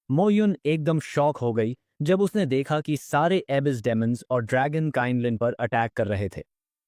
मोयुन एकदम शॉक हो गई जब उसने देखा कि सारे एबिस डेमन्स और ड्रैगन काइंड लिन पर अटैक कर रहे थे।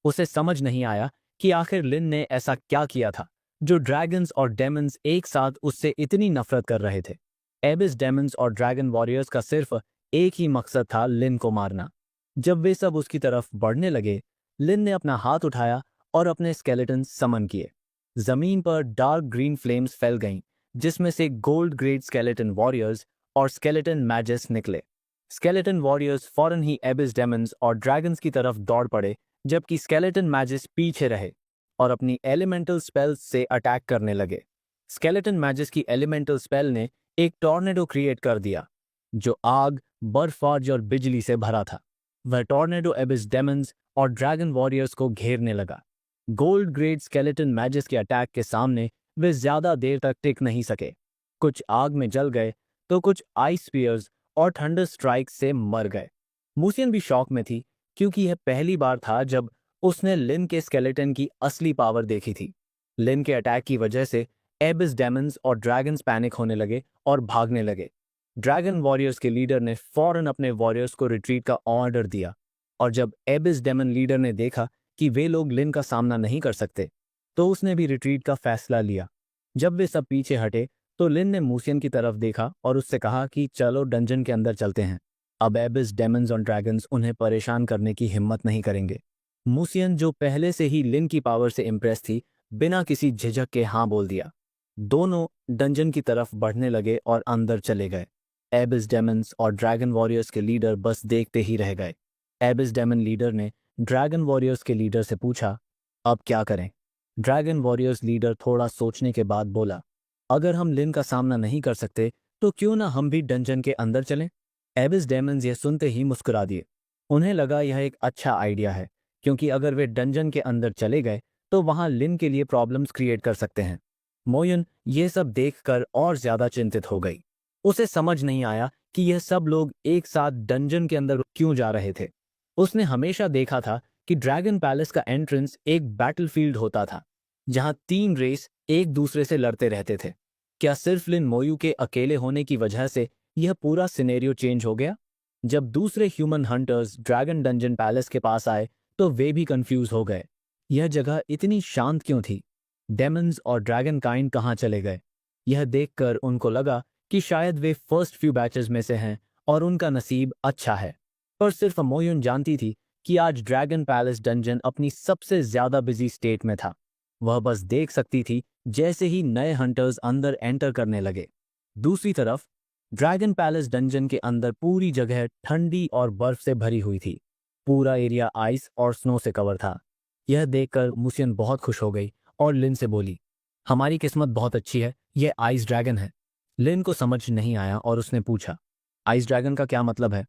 उसे समझ नहीं आया कि आखिर लिन ने ऐसा क्या किया था जो ड्रैगन्स और डेमन्स एक साथ उससे इतनी नफरत कर रहे थे। एबिस डेमन्स और ड्रैगन वॉरियर्स का सिर्फ एक ही मकसद था, लिन को मारना। जब वे सब उसकी तरफ बढ़ने लगे, लिन ने अपना हाथ उठाया और अपने स्केलेटन समन किए। जमीन पर डार्क ग्रीन फ्लेम्स फैल गईं, जिसमें से गोल्ड ग्रेड स्केलेटन वॉरियर्स और स्केलेटन मैजेस निकले। स्केलेटन वॉरियर्स फौरन ही एबिस डेमन्स और ड्रैगन्स की तरफ दौड़ पड़े, जबकि स्केलेटन मैजेस पीछे रहे और अपनी एलिमेंटल स्पेल्स से अटैक करने लगे। स्केलेटन मैजेस की एलिमेंटल स्पेल ने एक टॉर्नेडो क्रिएट कर दिया जो आग, बर्फबारी और बिजली से भरा था। वह टॉर्नेडो एबिस डेमन्स और ड्रैगन वॉरियर्स को घेरने लगा। गोल्ड ग्रेड स्केलेटन मैजेस के अटैक के सामने वे ज्यादा देर तक टिक नहीं सके। कुछ आग में जल गए तो कुछ आइस स्पीयर्स और थंडर स्ट्राइक से मर गए। मूसियन भी शॉक में थी, क्योंकि यह पहली बार था जब उसने लिन के स्केलेटन की असली पावर देखी थी। लिन के अटैक की वजह से एबिस डेमन्स और ड्रैगन्स पैनिक होने लगे और भागने लगे। ड्रैगन वॉरियर्स के लीडर ने फौरन अपने वॉरियर्स को रिट्रीट का ऑर्डर दिया, और जब एबिस डेमन लीडर ने देखा कि वे लोग लिन का सामना नहीं कर सकते, तो उसने भी रिट्रीट का फैसला लिया। जब वे सब पीछे हटे तो लिन ने मूसियन की तरफ देखा और उससे कहा कि चलो डंजन के अंदर चलते हैं। अब एबिस डेमन्स और ड्रैगन्स उन्हें परेशान करने की हिम्मत नहीं करेंगे। मूसियन, जो पहले से ही लिन की पावर से इम्प्रेस थी, बिना किसी झिझक के हाँ बोल दिया। दोनों डंजन की तरफ बढ़ने लगे और अंदर चले गए। एबिस डेमन्स और ड्रैगन वॉरियर्स के लीडर बस देखते ही रह गए। एबिस डेमन लीडर ने ड्रैगन वॉरियर्स के लीडर से पूछा, अब क्या करें? ड्रैगन वॉरियर्स लीडर थोड़ा सोचने के बाद बोला, अगर हम लिन का सामना नहीं कर सकते तो क्यों ना हम भी डंजन के अंदर चलें? एबिस डेमन्स यह सुनते ही मुस्कुरा दिए। उन्हें लगा यह एक अच्छा आइडिया है, क्योंकि अगर वे डंजन के अंदर चले गए तो वहां लिन के लिए प्रॉब्लम्स क्रिएट कर सकते हैं। मोयन ये सब देखकर और ज्यादा चिंतित हो गई। उसे समझ नहीं आया कि यह सब लोग एक साथ डंजन के अंदर क्यों जा रहे थे। उसने हमेशा देखा था कि ड्रैगन पैलेस का एंट्रेंस एक बैटलफील्ड होता था, जहां तीन रेस एक दूसरे से लड़ते रहते थे। क्या सिर्फ लिन मोयू के अकेले होने की वजह से यह पूरा सिनेरियो चेंज हो गया? जब दूसरे human hunters dragon dungeon palace के पास आए तो वे भी कंफ्यूज हो गए। यह जगह इतनी शांत क्यों थी? डेमन्स और ड्रैगन काइंड कहाँ चले गए? यह देखकर उनको लगा कि शायद वे फर्स्ट फ्यू बैचेस में से हैं और उनका नसीब अच्छा है। पर सिर्फ मोयुन जानती थी कि आज ड्रैगन पैलेस डंजन अपनी सबसे ज्यादा बिजी स्टेट में था। वह बस देख सकती थी जैसे ही नए हंटर्स अंदर एंटर करने लगे। दूसरी तरफ ड्रैगन पैलेस डंजन के अंदर पूरी जगह ठंडी और बर्फ से भरी हुई थी। पूरा एरिया आइस और स्नो से कवर था। यह देखकर मुसियन बहुत खुश हो गई और लिन से बोली, हमारी किस्मत बहुत अच्छी है, यह आइस ड्रैगन है। लिन को समझ नहीं आया और उसने पूछा, आइस ड्रैगन का क्या मतलब है?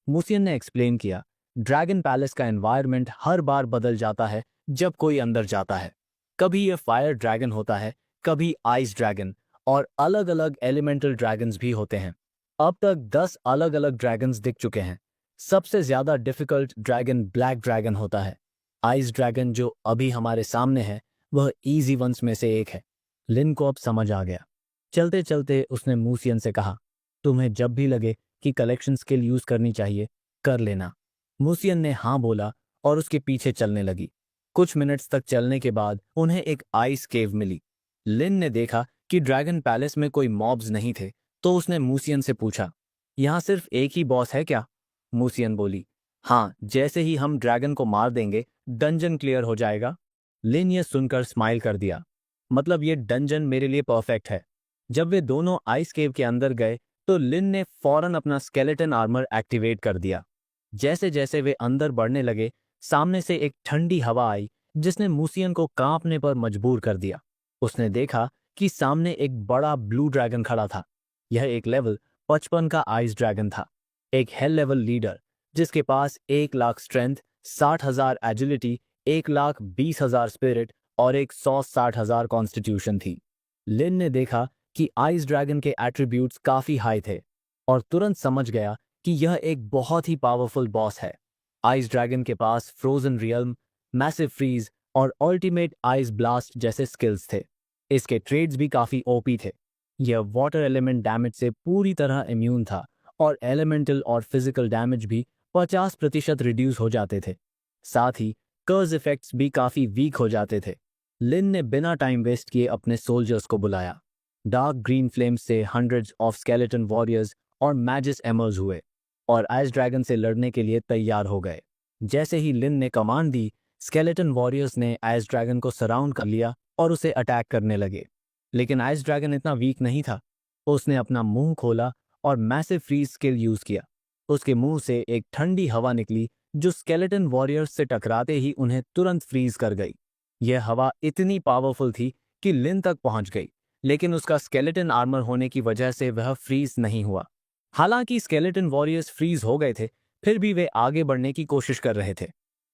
मुसियन ने एक्सप्लेन किया, ड्रैगन पैलेस का एनवायरनमेंट हर बार बदल जाता है जब कोई अंदर जाता है। कभी यह फायर ड्रैगन होता है, कभी आइस ड्रैगन, और अलग अलग एलिमेंटल ड्रैगन्स भी होते हैं। अब तक 10 अलग अलग ड्रैगन्स दिख चुके हैं। सबसे ज्यादा डिफिकल्ट ड्रैगन ब्लैक ड्रैगन होता है। आइस ड्रैगन जो अभी हमारे सामने है वह इजी वंस में से एक है। लिन को अब समझ आ गया। चलते चलते उसने मूसियन से कहा, तुम्हें जब भी लगे कि कलेक्शन स्किल यूज करनी चाहिए, कर लेना। मूसियन ने हाँ बोला और उसके पीछे चलने लगी। कुछ मिनट्स तक चलने के बाद उन्हें एक आइस केव मिली। लिन ने देखा कि ड्रैगन पैलेस में कोई मॉब्स नहीं थे, तो उसने मूसियन से पूछा, यहाँ सिर्फ एक ही बॉस है क्या? मूसियन बोली, हाँ, जैसे ही हम ड्रैगन को मार देंगे डंजन क्लियर हो जाएगा। लिन ये सुनकर स्माइल कर दिया, मतलब ये डंजन मेरे लिए परफेक्ट है। जब वे दोनों आइस केव के अंदर गए तो लिन ने फौरन अपना स्केलेटन आर्मर एक्टिवेट कर दिया। जैसे जैसे वे अंदर बढ़ने लगे, सामने से एक ठंडी हवा आई जिसने मूसियन को कांपने पर मजबूर कर दिया। उसने देखा कि सामने एक बड़ा ब्लू ड्रैगन खड़ा था। यह एक लेवल 55 का आइस ड्रैगन था, एक हेल लेवल लीडर जिसके पास 1 लाख स्ट्रेंथ, 60,000 एजिलिटी, 1,20,000 स्पिरिट और 160,000 कॉन्स्टिट्यूशन थी। लिन ने देखा कि आइस ड्रैगन के एट्रीब्यूट्स काफी हाई थे और तुरंत समझ गया कि यह एक बहुत ही पावरफुल बॉस है। आइस ड्रैगन के पास फ्रोजन रियल्म, मैसिव फ्रीज और अल्टीमेट आइस ब्लास्ट जैसे स्किल्स थे। इसके ट्रेड्स भी काफी ओपी थे। यह वाटर एलिमेंट डैमेज से पूरी तरह इम्यून था और एलिमेंटल और फिजिकल डैमेज भी 50% रिड्यूस हो जाते थे। साथ ही कर्ज इफेक्ट्स भी काफी वीक हो जाते थे। लिन ने बिना टाइम वेस्ट किए अपने सोल्जर्स को बुलाया। डार्क ग्रीन फ्लेम्स से हंड्रेड्स ऑफ स्केलेटन वॉरियर्स और मैजिस एमर्स हुए और आइस ड्रैगन से लड़ने के लिए तैयार हो गए। जैसे ही लिन ने कमांड दी, स्केलेटन वॉरियर्स ने आइस ड्रैगन को सराउंड कर लिया और उसे अटैक करने लगे। लेकिन आइस ड्रैगन इतना वीक नहीं था। उसने अपना मुंह खोला और मैसिव फ्रीज स्किल यूज किया। उसके मुंह से एक ठंडी हवा निकली जो स्केलेटन वॉरियर्स से टकराते ही उन्हें तुरंत फ्रीज कर गई। यह हवा इतनी पावरफुल थी कि लिन तक पहुंच गई, लेकिन उसका स्केलेटन आर्मर होने की वजह से वह फ्रीज नहीं हुआ। हालांकि स्केलेटन वॉरियर्स फ्रीज हो गए थे, फिर भी वे आगे बढ़ने की कोशिश कर रहे थे।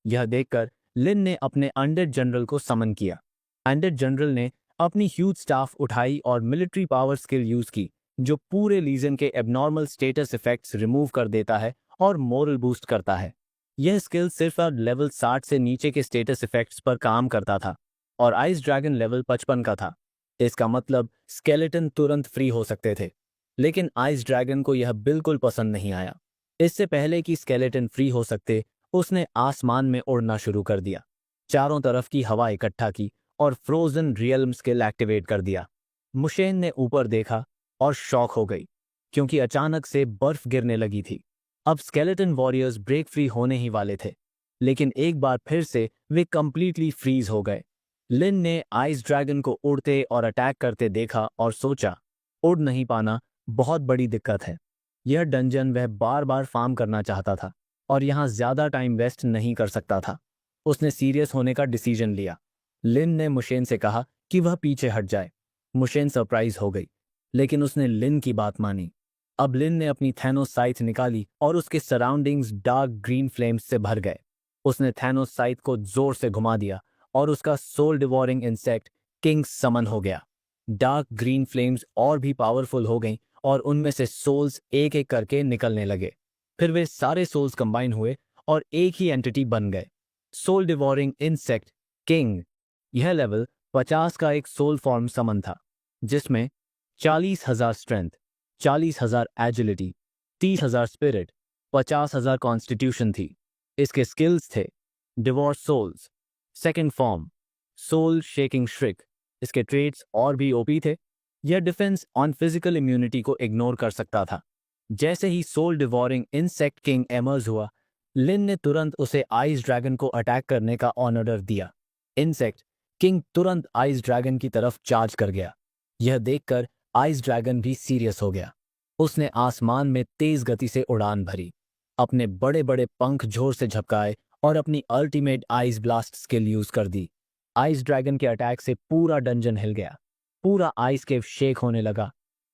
यह देखकर लिन ने अपने अनडेड जनरल को समन किया। अनडेड जनरल ने अपनी ह्यूज स्टाफ उठाई और मिलिट्री पावर स्किल यूज की, जो पूरे लीजन के एबनॉर्मल स्टेटस इफेक्ट्स रिमूव कर देता है और मोरल बूस्ट करता है। यह स्किल सिर्फ लेवल 60 से नीचे के स्टेटस इफेक्ट्स पर काम करता था और आइस ड्रैगन लेवल 55 का था। इसका मतलब स्केलेटन तुरंत फ्री हो सकते थे। लेकिन आइस ड्रैगन को यह बिल्कुल पसंद नहीं आया। इससे पहले कि स्केलेटन फ्री हो सकते, उसने आसमान में उड़ना शुरू कर दिया, चारों तरफ की हवा इकट्ठा की और फ्रोजन रियल्म स्किल एक्टिवेट कर दिया। मुशेन ने ऊपर देखा और शॉक हो गई, क्योंकि अचानक से बर्फ गिरने लगी थी। अब स्केलेटन वॉरियर्स ब्रेक फ्री होने ही वाले थे, लेकिन एक बार फिर से वे कंप्लीटली फ्रीज हो गए। लिन ने आइस ड्रैगन को उड़ते और अटैक करते देखा और सोचा, उड़ नहीं पाना बहुत बड़ी दिक्कत है। यह डंजन वह बार बार फार्म करना चाहता था और यहाँ ज्यादा टाइम वेस्ट नहीं कर सकता था। उसने सीरियस होने का डिसीजन लिया। लिन ने मुशेन से कहा कि वह पीछे हट जाए। मुशेन सरप्राइज हो गई, लेकिन उसने लिन की बात मानी। अब लिन ने अपनी थैनोस साइथ निकाली और उसके सराउंडिंग्स डार्क ग्रीन फ्लेम्स से भर गए। उसने थैनोस साइथ को जोर से घुमा दिया और उसका सोल डिवोरिंग इंसेक्ट किंग समन हो गया। डार्क ग्रीन फ्लेम्स और भी पावरफुल हो गईं और उनमें से सोल्स एक एक करके निकलने लगे। फिर वे सारे सोल्स कंबाइन हुए और एक ही एंटिटी बन गए, सोल डिवोरिंग इंसेक्ट किंग। यह लेवल 50 का एक सोल फॉर्म समन था, जिसमें 40,000 स्ट्रेंथ, 40,000 एजिलिटी, 30,000 स्पिरिट, 50,000 कॉन्स्टिट्यूशन थी। इसके स्किल्स थे devour souls, second form, soul shaking shriek. इसके ट्रेड्स और भी ओपी थे। यह डिफेंस ऑन फिजिकल इम्यूनिटी को इग्नोर कर सकता था। जैसे ही soul devouring insect king emerge हुआ, लिन ने तुरंत उसे आइस ड्रैगन को अटैक करने का ऑर्डर दिया। इंसेक्ट किंग तुरंत आइस ड्रैगन की तरफ चार्ज कर गया। यह देखकर आइस ड्रैगन भी सीरियस हो गया। उसने आसमान में तेज गति से उड़ान भरी, अपने बड़े बड़े पंख जोर से झपकाए और अपनी ultimate ice blast skill use कर दी। आइस ड्रैगन के अटैक से पूरा डंजन हिल गया। पूरा आइस केव शेक होने लगा।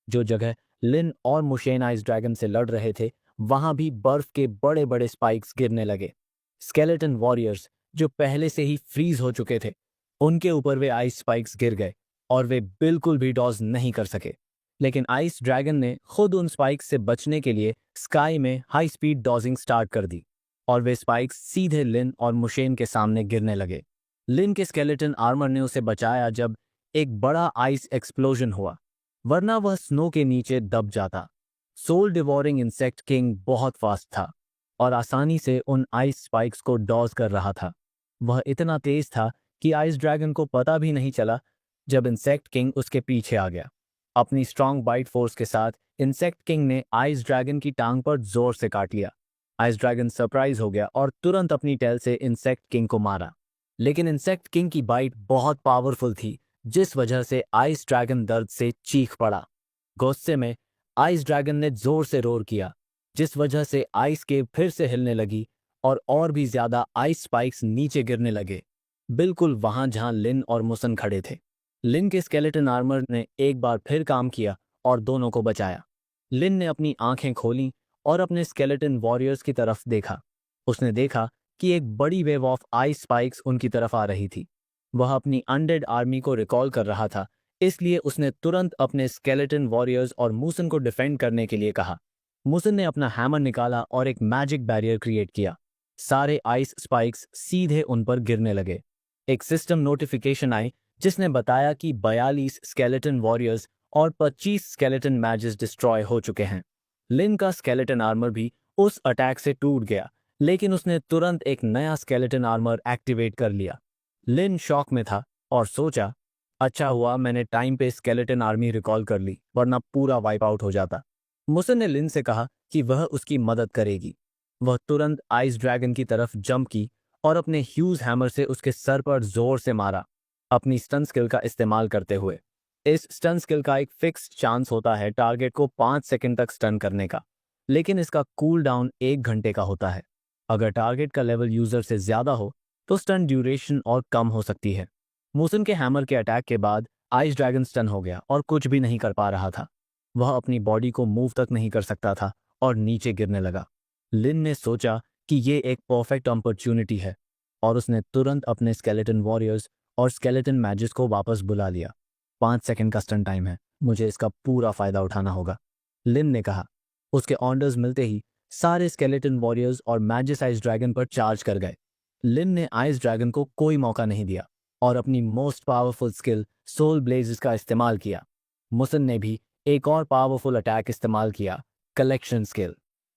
जो जगह लिन और मुशेन आइस ड्रैगन से लड़ रहे थे, वहां भी बर्फ के बड़े बड़े स्पाइक्स गिरने लगे। स्केलेटन वॉरियर्स जो पहले से ही फ्रीज हो चुके थे, उनके ऊपर वे आइस स्पाइक्स गिर गए और वे बिल्कुल भी डॉज नहीं कर सके। लेकिन आइस ड्रैगन ने खुद उन स्पाइक्स से बचने के लिए स्काई में हाई स्पीड डॉजिंग स्टार्ट कर दी और वे स्पाइक्स सीधे लिन और मुशेन के सामने गिरने लगे। लिन के स्केलेटन आर्मर ने उसे बचाया जब एक बड़ा आइस एक्सप्लोजन हुआ, वरना वह स्नो के नीचे दब जाता। सोल डिवोरिंग इंसेक्ट किंग बहुत फास्ट था और आसानी से उन आइस स्पाइक्स को डॉज कर रहा था। वह इतना तेज था कि आइस ड्रैगन को पता भी नहीं चला जब इंसेक्ट किंग उसके पीछे आ गया। अपनी स्ट्रांग बाइट फोर्स के साथ इंसेक्ट किंग ने आइस ड्रैगन की टांग पर जोर से काट लिया। आइस ड्रैगन सरप्राइज हो गया और तुरंत अपनी टेल से इंसेक्ट किंग को मारा। लेकिन इंसेक्ट किंग की बाइट बहुत पावरफुल थी, जिस वजह से आइस ड्रैगन दर्द से चीख पड़ा। गुस्से में आइस ड्रैगन ने जोर से रोर किया, जिस वजह से आइस केव फिर से हिलने लगी और भी ज्यादा आइस स्पाइक्स नीचे गिरने लगे, बिल्कुल वहां जहां लिन और मुसन खड़े थे। लिन के स्केलेटन आर्मर ने एक बार फिर काम किया और दोनों को बचाया। लिन ने अपनी आंखें खोली और अपने स्केलेटन वॉरियर्स की तरफ देखा। उसने देखा कि एक बड़ी वेव ऑफ आइस स्पाइक्स उनकी तरफ आ रही थी। वह अपनी अनडेड आर्मी को रिकॉल कर रहा था, इसलिए उसने तुरंत अपने स्केलेटन वॉरियर्स और मूसन को डिफेंड करने के लिए कहा। मूसन ने अपना हैमर निकाला और एक मैजिक बैरियर क्रिएट किया। सारे आइस स्पाइक्स सीधे उन पर गिरने लगे। एक सिस्टम नोटिफिकेशन आई जिसने बताया कि 42 स्केलेटन वॉरियर्स और 25 स्केलेटन मैजेस डिस्ट्रॉय हो चुके हैं। लिन का स्केलेटन आर्मर भी उस अटैक से टूट गया, लेकिन उसने तुरंत एक नया स्केलेटन आर्मर एक्टिवेट कर लिया। लिन शॉक में था और सोचा, अच्छा हुआ मैंने टाइम पे स्केलेटन आर्मी रिकॉल कर ली, वरना पूरा वाइप आउट हो जाता। मुसन ने लिन से कहा कि वह उसकी मदद करेगी। वह तुरंत आइस ड्रैगन की तरफ जंप की और अपने ह्यूज हैमर से उसके सर पर जोर से मारा, अपनी स्टन स्किल का इस्तेमाल करते हुए। इस स्टन स्किल का एक फिक्स्ड चांस होता है टारगेट को 5 सेकंड तक स्टन करने का, लेकिन इसका कूल डाउन 1 घंटे का होता है। अगर टारगेट का लेवल यूजर से ज्यादा हो तो स्टन ड्यूरेशन और कम हो सकती है। मुसन के हैमर के अटैक के बाद आइस ड्रैगन स्टन हो गया और कुछ भी नहीं कर पा रहा था। वह अपनी बॉडी को मूव तक नहीं कर सकता था और नीचे गिरने लगा। लिन ने सोचा कि ये एक परफेक्ट अपॉर्चुनिटी है और उसने तुरंत अपने स्केलेटन वॉरियर्स और स्केलेटन मैजिस को वापस बुला लिया। 5 सेकंड का स्टन टाइम है, मुझे इसका पूरा फायदा उठाना होगा, लिन ने कहा। उसके ऑर्डर्स मिलते ही सारे स्केलेटन वॉरियर्स और मैजिस आइस ड्रैगन पर चार्ज कर गए। लिन ने आइस ड्रैगन को कोई मौका नहीं दिया और अपनी most powerful skill soul blazes का इस्तेमाल किया। मुसन ने भी एक और पावरफुल अटैक इस्तेमाल किया, कलेक्शन स्किल।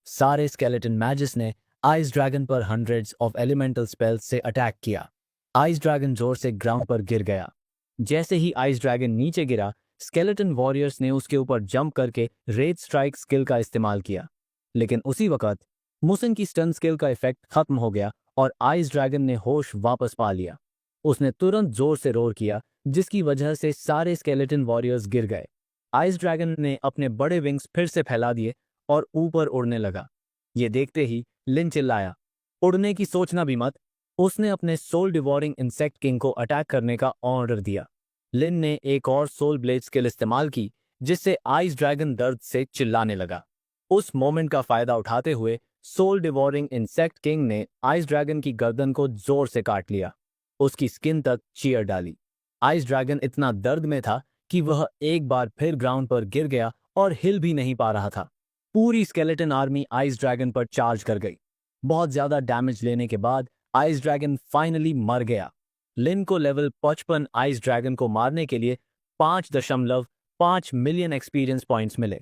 सारे स्केलेटन मैजिस ने आइस ड्रैगन पर हंड्रेड्स ऑफ एलिमेंटल स्पेल्स से अटैक किया। आइस ड्रैगन जोर से ग्राउंड पर गिर गया। जैसे ही आइस ड्रैगन नीचे गिरा, स्केलेटन वॉरियर्स ने उसके ऊपर जंप करके रेड स्ट्राइक स्किल का इस्तेमाल किया, लेकिन उसी वक्त मुसन की स्टन स्किल का इफेक्ट खत्म हो गया और आइस ड्रैगन ने होश वापस पा लिया। उसने तुरंत जोर से रोर किया, जिसकी वजह से सारे स्केलेटन वॉरियर्स गिर गए। आइस ड्रैगन ने अपने बड़े विंग्स फिर से फैला दिए और ऊपर उड़ने लगा। ये देखते ही लिन चिल्लाया, उड़ने की सोचना भी मत। उसने अपने सोल डिवोरिंग इंसेक्ट किंग को अटैक करने का ऑर्डर दिया। लिन ने एक और सोल ब्लेड स्किल इस्तेमाल की, जिससे आइस ड्रैगन दर्द से चिल्लाने लगा। उस मोमेंट का फायदा उठाते हुए सोल डिवोरिंग इंसेक्ट किंग ने आइस ड्रैगन की गर्दन को जोर से काट लिया, उसकी स्किन तक चीयर डाली। आइस ड्रैगन इतना दर्द में था कि वह एक बार फिर ग्राउंड पर गिर गया और हिल भी नहीं पा रहा था। पूरी स्केलेटन आर्मी आइस ड्रैगन पर चार्ज कर गई। बहुत ज्यादा डैमेज लेने के बाद आइस ड्रैगन फाइनली मर गया। लिन को लेवल 55 आइस ड्रैगन को मारने के लिए 5.5 मिलियन एक्सपीरियंस पॉइंट्स मिले।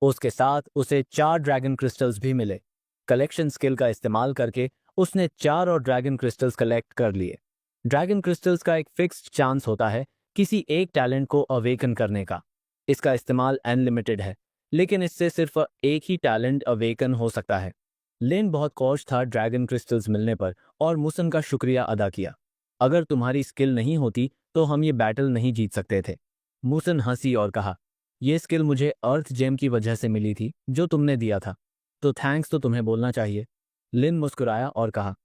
उसके साथ उसे 4 ड्रैगन क्रिस्टल्स भी मिले। कलेक्शन स्किल का इस्तेमाल करके उसने 4 और ड्रैगन क्रिस्टल्स कलेक्ट कर लिए। ड्रैगन क्रिस्टल्स का एक फिक्स्ड चांस होता है किसी एक टैलेंट को अवेकन करने का। इसका इस्तेमाल अनलिमिटेड है, लेकिन इससे सिर्फ एक ही टैलेंट अवेकन हो सकता है। लिन बहुत खुश था ड्रैगन क्रिस्टल्स मिलने पर और मुसन का शुक्रिया अदा किया। अगर तुम्हारी स्किल नहीं होती तो हम ये बैटल नहीं जीत सकते थे। मुसन हंसी और कहा, ये स्किल मुझे अर्थ जेम की वजह से मिली थी जो तुमने दिया था, तो थैंक्स तो तुम्हें बोलना चाहिए। लिन मुस्कुराया और कहा,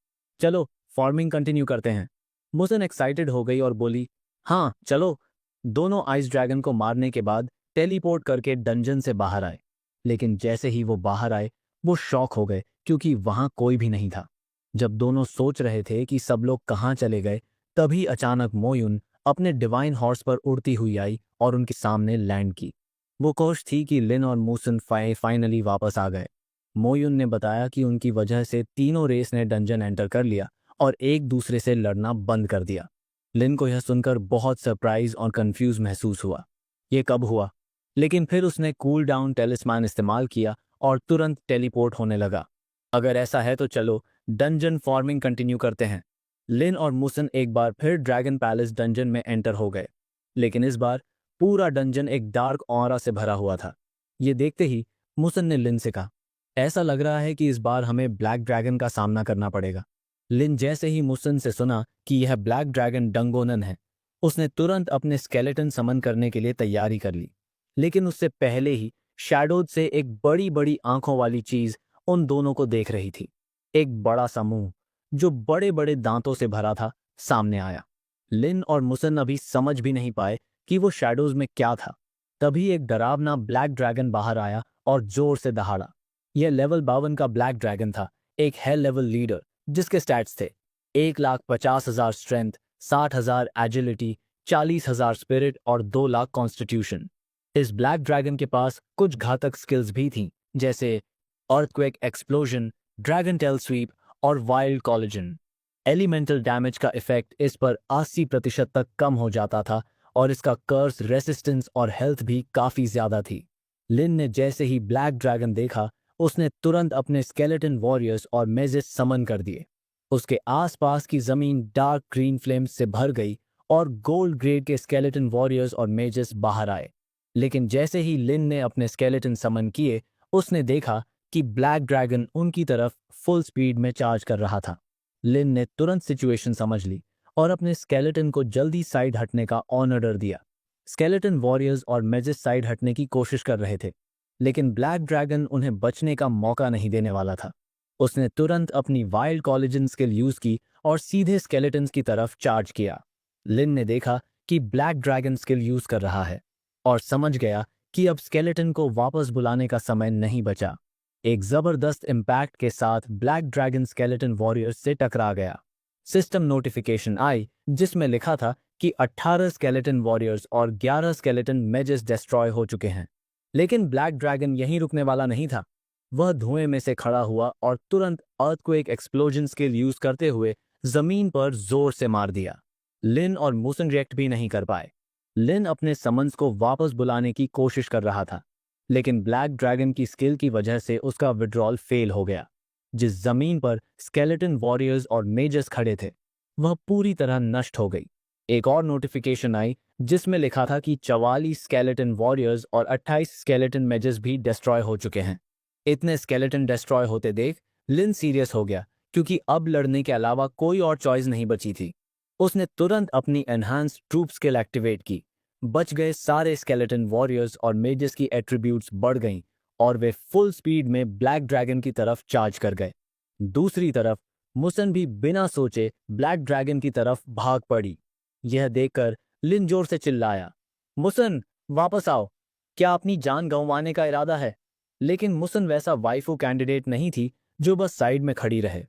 चलो फार्मिंग कंटिन्यू करते हैं। मुसन एक्साइटेड हो गई और बोली, हाँ चलो। दोनों आइस ड्रैगन को मारने के बाद टेलीपोर्ट करके डंजन से बाहर आए, लेकिन जैसे ही वो बाहर आए वो शॉक हो गए क्योंकि वहां कोई भी नहीं था। जब दोनों सोच रहे थे कि सब लोग कहाँ चले गए, तभी अचानक मोयुन अपने डिवाइन हॉर्स पर उड़ती हुई आई और उनके सामने लैंड की। वो खुश थी कि लिन और मुसन फाइनली वापस आ गए। मोयुन ने बताया कि उनकी वजह से तीनों रेस ने डंजन एंटर कर लिया और एक दूसरे से लड़ना बंद कर दिया। लिन को यह सुनकर बहुत सरप्राइज और कंफ्यूज महसूस हुआ। ये कब हुआ? लेकिन फिर उसने कूल डाउन टेलिस्मान इस्तेमाल किया और तुरंत टेलीपोर्ट होने लगा। अगर ऐसा है तो चलो डंजन फार्मिंग कंटिन्यू करते हैं। लिन और मुसन एक बार फिर ड्रैगन पैलेस डंजन में एंटर हो गए, लेकिन इस बार पूरा डंजन एक डार्क ऑरा से भरा हुआ था। ये देखते ही मुसन ने लिन से कहा, ऐसा लग रहा है कि इस बार हमें ब्लैक ड्रैगन का सामना करना पड़ेगा। लिन जैसे ही मुसन से सुना कि यह ब्लैक ड्रैगन डंगोनन है, उसने तुरंत अपने स्केलेटन समन करने के लिए तैयारी कर ली। लेकिन उससे पहले ही शैडोज से एक बड़ी बड़ी आंखों वाली चीज उन दोनों को देख रही थी। एक बड़ा सा मुंह जो बड़े बड़े दांतों से भरा था सामने आया। लिन और मुसन अभी समझ भी नहीं पाए कि वो शैडोज में क्या था। तभी एक डरावना ब्लैक ड्रैगन बाहर आया और जोर से दहाड़ा। यह लेवल 52 का ब्लैक ड्रैगन था, एक हेल लेवल लीडर जिसके स्टैट्स थे 1,50,000 स्ट्रेंथ, 60,000 एजिलिटी, 40,000 स्पिरिट और 2 लाख कॉन्स्टिट्यूशन। इस ब्लैक ड्रैगन के पास कुछ घातक स्किल्स भी थीं, जैसे earthquake explosion, dragon tail sweep और वाइल्ड कॉलेजन। एलिमेंटल डैमेज का इफेक्ट इस पर 80% तक कम हो जाता था और इसका कर्स, रेसिस्टेंस और हेल्थ भी काफी ज्यादा थी। लिन ने जैसे ही ब्लैक ड्रैगन देखा, उसने तुरंत अपने स्केलेटन वॉरियर्स और मेजेस समन कर दिए। उसके आसपास की जमीन डार्क ग्रीन फ्लेम्स से भर गई और गोल्ड ग्रेड के स्केलेटन वॉरियर्स और मेजेस बाहर आए। लेकिन जैसे ही लिन ने अपने स्केलेटन समन किए, उसने देखा कि ब्लैक ड्रैगन उनकी तरफ फुल स्पीड में चार्ज कर रहा था। लिन ने तुरंत सिचुएशन समझ ली और अपने स्केलेटन को जल्दी साइड हटने का ऑर्डर दिया। स्केलेटन वॉरियर्स और मेजेस साइड हटने की कोशिश कर रहे थे, लेकिन ब्लैक ड्रैगन उन्हें बचने का मौका नहीं देने वाला था। उसने तुरंत अपनी वाइल्ड कॉलेजन स्किल यूज की और सीधे स्केलेटन्स की तरफ चार्ज किया। लिन ने देखा कि ब्लैक ड्रैगन स्किल यूज कर रहा है और समझ गया कि अब स्केलेटन को वापस बुलाने का समय नहीं बचा। एक जबरदस्त इम्पैक्ट के साथ ब्लैक ड्रैगन स्केलेटन वॉरियर्स से टकरा गया। सिस्टम नोटिफिकेशन आई जिसमें लिखा था कि 18 स्केलेटन वॉरियर्स और 11 स्केलेटन मेजेस डिस्ट्रॉय हो चुके हैं। लेकिन ब्लैक ड्रैगन यहीं रुकने वाला नहीं था। वह धुएं में से खड़ा हुआ और तुरंत अर्थक्वेक एक्सप्लोजन स्किल यूज करते हुए जमीन पर जोर से मार दिया। लिन और मूसन रिएक्ट भी नहीं कर पाए। लिन अपने समन्स को वापस बुलाने की कोशिश कर रहा था, लेकिन ब्लैक ड्रैगन की स्किल की वजह से उसका विड्रॉल फेल हो गया। जिस जमीन पर स्केलेटन वॉरियर्स और मेजर्स खड़े थे, वह पूरी तरह नष्ट हो गई। एक और नोटिफिकेशन आई जिसमें लिखा था कि 44 स्केलेटन वॉरियर्स और 28 स्केलेटन मेजर्स भी डिस्ट्रॉय हो चुके हैं। इतने स्केलेटन डिस्ट्रॉय होते देख लिन सीरियस हो गया, क्योंकि अब लड़ने के अलावा कोई और चॉइस नहीं बची थी। उसने तुरंत अपनी एनहांस्ड ट्रूप स्किल एक्टिवेट की। बच गए सारे स्केलेटन वॉरियर्स और मेजर्स की एट्रीब्यूट्स बढ़ गईं और वे फुल स्पीड में ब्लैक ड्रैगन की तरफ चार्ज कर गए। दूसरी तरफ मुसन भी बिना सोचे ब्लैक ड्रैगन की तरफ भाग पड़ी। यह देखकर लिन जोर से चिल्लाया, मुसन वापस आओ, क्या अपनी जान गंवाने का इरादा है? लेकिन मुसन वैसा वाइफू कैंडिडेट नहीं थी जो बस साइड में खड़ी रहे।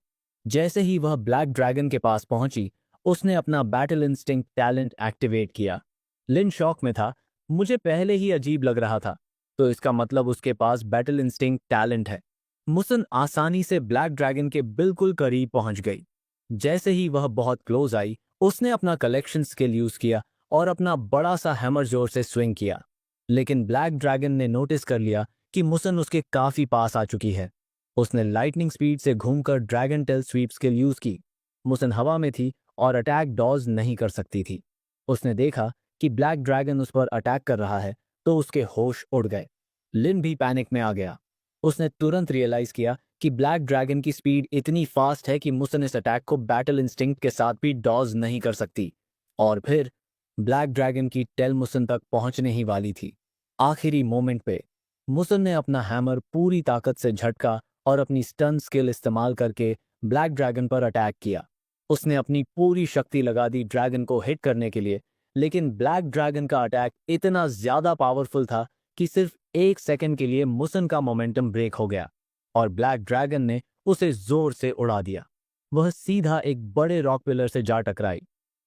जैसे ही वह ब्लैक ड्रैगन के पास पहुंची, उसने अपना बैटल इंस्टिंक्ट टैलेंट एक्टिवेट किया। लिन शॉक में था। मुझे पहले ही अजीब लग रहा था, तो इसका मतलब उसके पास बैटल इंस्टिंक्ट टैलेंट है। मुसन आसानी से ब्लैक ड्रैगन के बिल्कुल करीब पहुंच गई। जैसे ही वह बहुत क्लोज आई, उसने अपना कलेक्शन स्किल यूज किया और अपना बड़ा सा हैमर जोर से स्विंग किया। लेकिन ब्लैक ड्रैगन ने नोटिस कर लिया कि मुसन उसके काफी पास आ चुकी है। उसने लाइटनिंग स्पीड से घूमकर dragon tail sweep skill use की। मुसन हवा में थी और अटैक डॉज नहीं कर सकती थी। उसने देखा कि ब्लैक ड्रैगन उस पर अटैक कर रहा है, तो उसके होश उड़ गए। लिन भी पैनिक में आ गया। उसने तुरंत रियलाइज किया कि ब्लैक ड्रैगन की स्पीड इतनी फास्ट है कि मुसन इस अटैक को बैटल इंस्टिंक्ट के साथ भी डॉज नहीं कर सकती। और फिर ब्लैक ड्रैगन की टेल मुसन तक पहुंचने ही वाली थी। आखिरी मोमेंट पे मुसन ने अपना हैमर पूरी ताकत से झटका और अपनी स्टन स्किल इस्तेमाल करके ब्लैक ड्रैगन पर अटैक किया। उसने अपनी पूरी शक्ति लगा दी ड्रैगन को हिट करने के लिए, लेकिन ब्लैक ड्रैगन का अटैक इतना ज्यादा पावरफुल था कि सिर्फ 1 सेकंड के लिए मुसन का मोमेंटम ब्रेक हो गया और ब्लैक ड्रैगन ने उसे जोर से उड़ा दिया। वह सीधा एक बड़े रॉक पिलर से जा टकराई,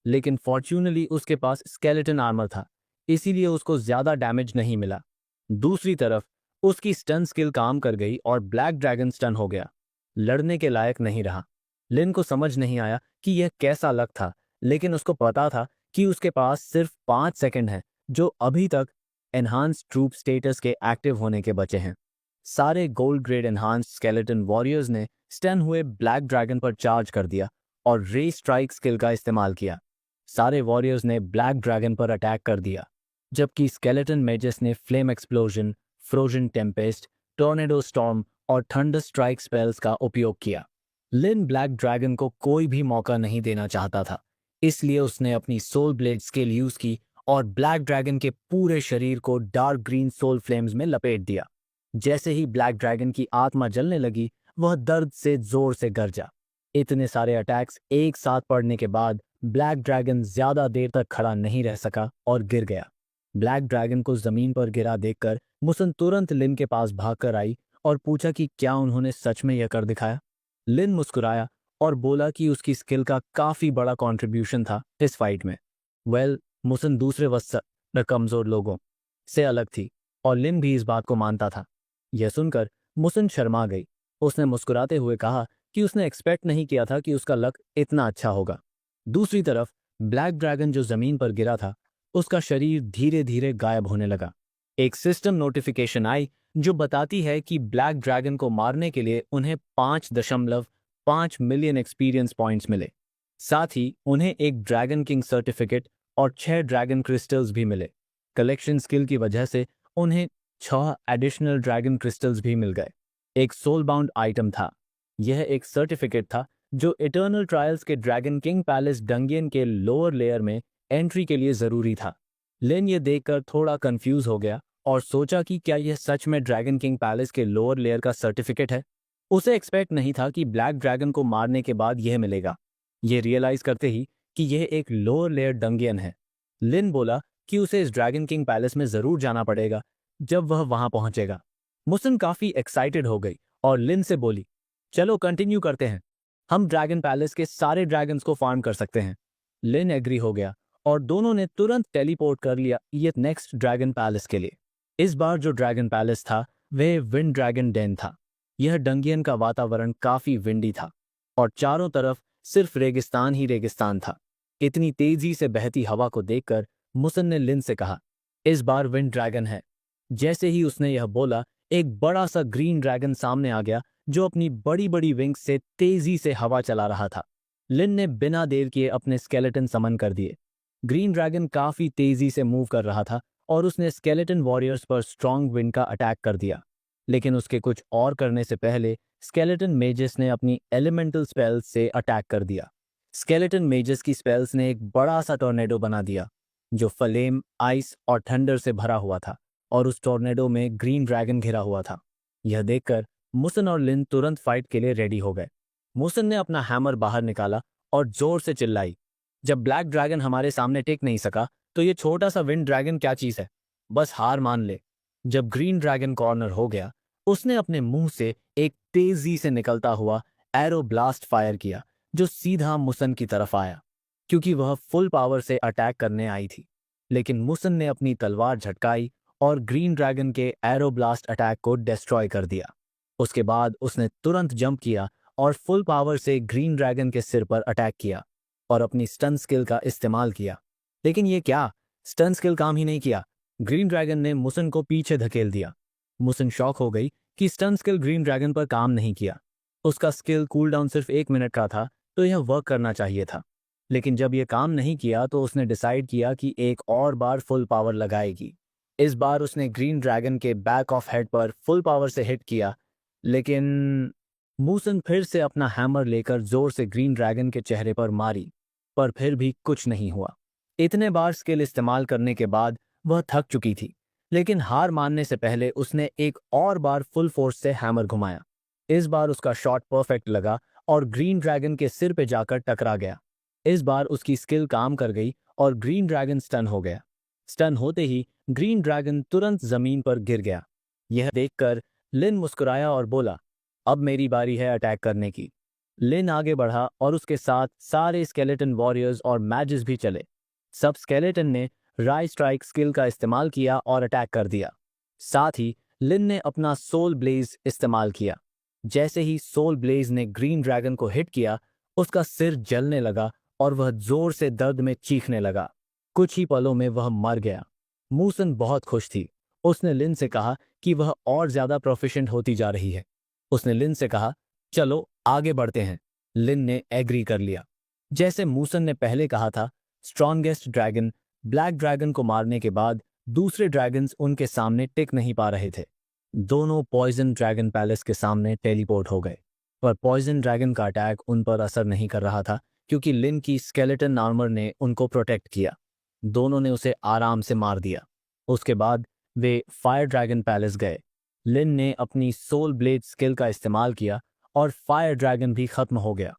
लेकिन फॉर्च्यूनली उसके पास स्केलेटन आर्मर था, इसीलिए उसको ज्यादा डैमेज नहीं मिला। दूसरी तरफ उसकी स्टन स्किल काम कर गई और ब्लैक ड्रैगन स्टन हो गया, लड़ने के लायक नहीं रहा। लिन को समझ नहीं आया कि यह कैसा लक था, लेकिन उसको पता था कि उसके पास सिर्फ 5 सेकंड है जो अभी तक एनहांस ट्रूप स्टेटस के एक्टिव होने के बचे हैं। सारे gold grade enhanced skeleton warriors ने स्टन हुए ब्लैक ड्रैगन पर चार्ज कर दिया और रे स्ट्राइक स्किल का इस्तेमाल किया। सारे वॉरियर्स ने ब्लैक ड्रैगन पर अटैक कर दिया, जबकि स्केलेटन मेजेस ने flame explosion, frozen Tempest, tornado storm और थंडर स्ट्राइक स्पेल्स का उपयोग किया। लिन ब्लैक ड्रैगन को कोई भी मौका नहीं देना चाहता था, इसलिए उसने अपनी सोल ब्लेड स्किल यूज की और ब्लैक ड्रैगन के पूरे शरीर को डार्क ग्रीन सोल फ्लेम्स में लपेट दिया। जैसे ही ब्लैक ड्रैगन की आत्मा जलने लगी, वह दर्द से जोर से गरजा। इतने सारे अटैक्स एक साथ पड़ने के बाद ब्लैक ड्रैगन ज्यादा देर तक खड़ा नहीं रह सका और गिर गया। ब्लैक ड्रैगन को जमीन पर गिरा देखकर मुसन तुरंत लिन के पास भागकर आई और पूछा कि क्या उन्होंने सच में यह कर दिखाया। लिन मुस्कुराया और बोला कि उसकी स्किल का काफी बड़ा कंट्रीब्यूशन था इस फाइट में। मुसन दूसरे वस्त्र कमजोर लोगों से अलग थी और लिन भी इस बात को मानता था। यह सुनकर मुसन शर्मा गई। उसने मुस्कुराते हुए कहा कि उसने एक्सपेक्ट नहीं किया था कि उसका लक इतना अच्छा होगा। दूसरी तरफ ब्लैक ड्रैगन जो जमीन पर गिरा था, उसका शरीर धीरे धीरे गायब होने लगा। एक सिस्टम नोटिफिकेशन आई जो बताती है कि ब्लैक ड्रैगन को मारने के लिए उन्हें 5.5 मिलियन एक्सपीरियंस पॉइंट्स मिले। साथ ही उन्हें एक ड्रैगन किंग सर्टिफिकेट और 6 ड्रैगन क्रिस्टल्स भी मिले। कलेक्शन स्किल की वजह से उन्हें 6 एडिशनल ड्रैगन क्रिस्टल्स भी मिल गए। एक सोल बाउंड आइटम था। यह एक सर्टिफिकेट था जो इटर्नल ट्रायल्स के ड्रैगन किंग पैलेस डंगियन के लोअर लेयर में एंट्री के लिए जरूरी था। लिन ये देखकर थोड़ा कंफ्यूज हो गया और सोचा कि क्या यह सच में ड्रैगन किंग पैलेस के लोअर लेयर का सर्टिफिकेट है। उसे एक्सपेक्ट नहीं था कि ब्लैक ड्रैगन को मारने के बाद यह मिलेगा। यह रियलाइज करते ही कि यह एक लोअर लेयर डंगियन है, लिन बोला कि उसे इस ड्रैगन किंग पैलेस में जरूर जाना पड़ेगा जब वह वहां पहुंचेगा। मुसन काफी एक्साइटेड हो गई और लिन से बोली, चलो कंटिन्यू करते हैं, हम ड्रैगन पैलेस के सारे ड्रैगन्स को फार्म कर सकते हैं। लिन एग्री हो गया और दोनों ने तुरंत टेलीपोर्ट कर लिया ये नेक्स्ट ड्रैगन पैलेस के लिए। इस बार जो ड्रैगन पैलेस था वह विंड ड्रैगन डेन था। यह डंगियन का वातावरण काफी विंडी था और चारों तरफ सिर्फ रेगिस्तान ही रेगिस्तान था। इतनी तेजी से बहती हवा को देखकर मुसन ने लिन से कहा, इस बार विंड ड्रैगन है। जैसे ही उसने यह बोला, एक बड़ा सा ग्रीन ड्रैगन सामने आ गया जो अपनी बड़ी बड़ी विंग्स से तेजी से हवा चला रहा था। लिन ने बिना देर किए अपने स्केलेटन समन कर दिए। ग्रीन ड्रैगन काफी तेजी से मूव कर रहा था और उसने स्केलेटन वॉरियर्स पर स्ट्रॉन्ग विंड का अटैक कर दिया। लेकिन उसके कुछ और करने से पहले स्केलेटन मेजस ने अपनी एलिमेंटल स्पेल्स से अटैक कर दिया। स्केलेटन मेजस की स्पेल्स ने एक बड़ा सा टॉर्नेडो बना दिया जो फ्लेम, आइस और थंडर से भरा हुआ था और उस टॉर्नेडो में ग्रीन ड्रैगन घिरा हुआ था। यह देखकर मुसन और लिन तुरंत फाइट के लिए रेडी हो गए। मुसन ने अपना हैमर बाहर निकाला और जोर से चिल्लाई, जब ब्लैक ड्रैगन हमारे सामने टिक नहीं सका तो ये छोटा सा विंड ड्रैगन क्या चीज है, बस हार मान ले। जब ग्रीन ड्रैगन कॉर्नर हो गया, उसने अपने मुंह से एक तेजी से निकलता हुआ एरो ब्लास्ट फायर किया जो सीधा मुसन की तरफ आया, क्योंकि वह फुल पावर से अटैक करने आई थी। लेकिन मुसन ने अपनी तलवार झटकाई और ग्रीन ड्रैगन के एरो ब्लास्ट अटैक को डिस्ट्रॉय कर दिया। उसके बाद उसने तुरंत जंप किया और फुल पावर से ग्रीन ड्रैगन के सिर पर अटैक किया और अपनी स्टन स्किल का इस्तेमाल किया। लेकिन ये क्या, स्टन स्किल काम ही नहीं किया। ग्रीन ड्रैगन ने मुसन को पीछे धकेल दिया। मुसन शॉक हो गई कि स्टन स्किल ग्रीन ड्रैगन पर काम नहीं किया। उसका स्किल कूलडाउन सिर्फ 1 मिनट का था तो यह वर्क करना चाहिए था। लेकिन जब यह काम नहीं किया तो उसने डिसाइड किया कि एक और बार फुल पावर लगाएगी। इस बार उसने ग्रीन ड्रैगन के बैक ऑफ हेड पर फुल पावर से हिट किया, लेकिन मूसन फिर से अपना हैमर लेकर जोर से ग्रीन ड्रैगन के चेहरे पर मारी, पर फिर भी कुछ नहीं हुआ। इतने बार स्किल इस्तेमाल करने के बाद वह थक चुकी थी, लेकिन हार मानने से पहले उसने एक और बार फुल फोर्स से हैमर घुमाया। इस बार उसका शॉट परफेक्ट लगा और ग्रीन ड्रैगन के सिर पे जाकर टकरा गया। इस बार उसकी स्किल काम कर गई और ग्रीन ड्रैगन स्टन हो गया। स्टन होते ही ग्रीन ड्रैगन तुरंत जमीन पर गिर गया। यह देखकर लिन मुस्कुराया और बोला, अब मेरी बारी है अटैक करने की। लिन आगे बढ़ा और उसके साथ सारे स्केलेटन वॉरियर्स और मैजेस भी चले। सब स्केलेटन ने राई स्ट्राइक स्किल का इस्तेमाल किया और अटैक कर दिया। साथ ही लिन ने अपना सोल ब्लेज इस्तेमाल किया। जैसे ही सोल ब्लेज ने ग्रीन ड्रैगन को हिट किया, उसका सिर जलने लगा और वह जोर से दर्द में चीखने लगा। कुछ ही पलों में वह मर गया। मूसन बहुत खुश थी। उसने लिन से कहा कि वह और ज्यादा प्रोफिशिएंट होती जा रही है। उसने लिन से कहा, चलो आगे बढ़ते हैं। लिन ने एग्री कर लिया। जैसे मूसन ने पहले कहा था, स्ट्रॉन्गेस्ट ड्रैगन ब्लैक ड्रैगन को मारने के बाद दूसरे ड्रैगन्स उनके सामने टिक नहीं पा रहे थे। दोनों पॉइजन ड्रैगन पैलेस के सामने टेलीपोर्ट हो गए, पर पॉइजन ड्रैगन का अटैक उन पर असर नहीं कर रहा था क्योंकि लिन की स्केलेटन आर्मर ने उनको प्रोटेक्ट किया। दोनों ने उसे आराम से मार दिया। उसके बाद वे फायर ड्रैगन पैलेस गए। लिन ने अपनी सोल ब्लेड स्किल का इस्तेमाल किया और फायर ड्रैगन भी खत्म हो गया।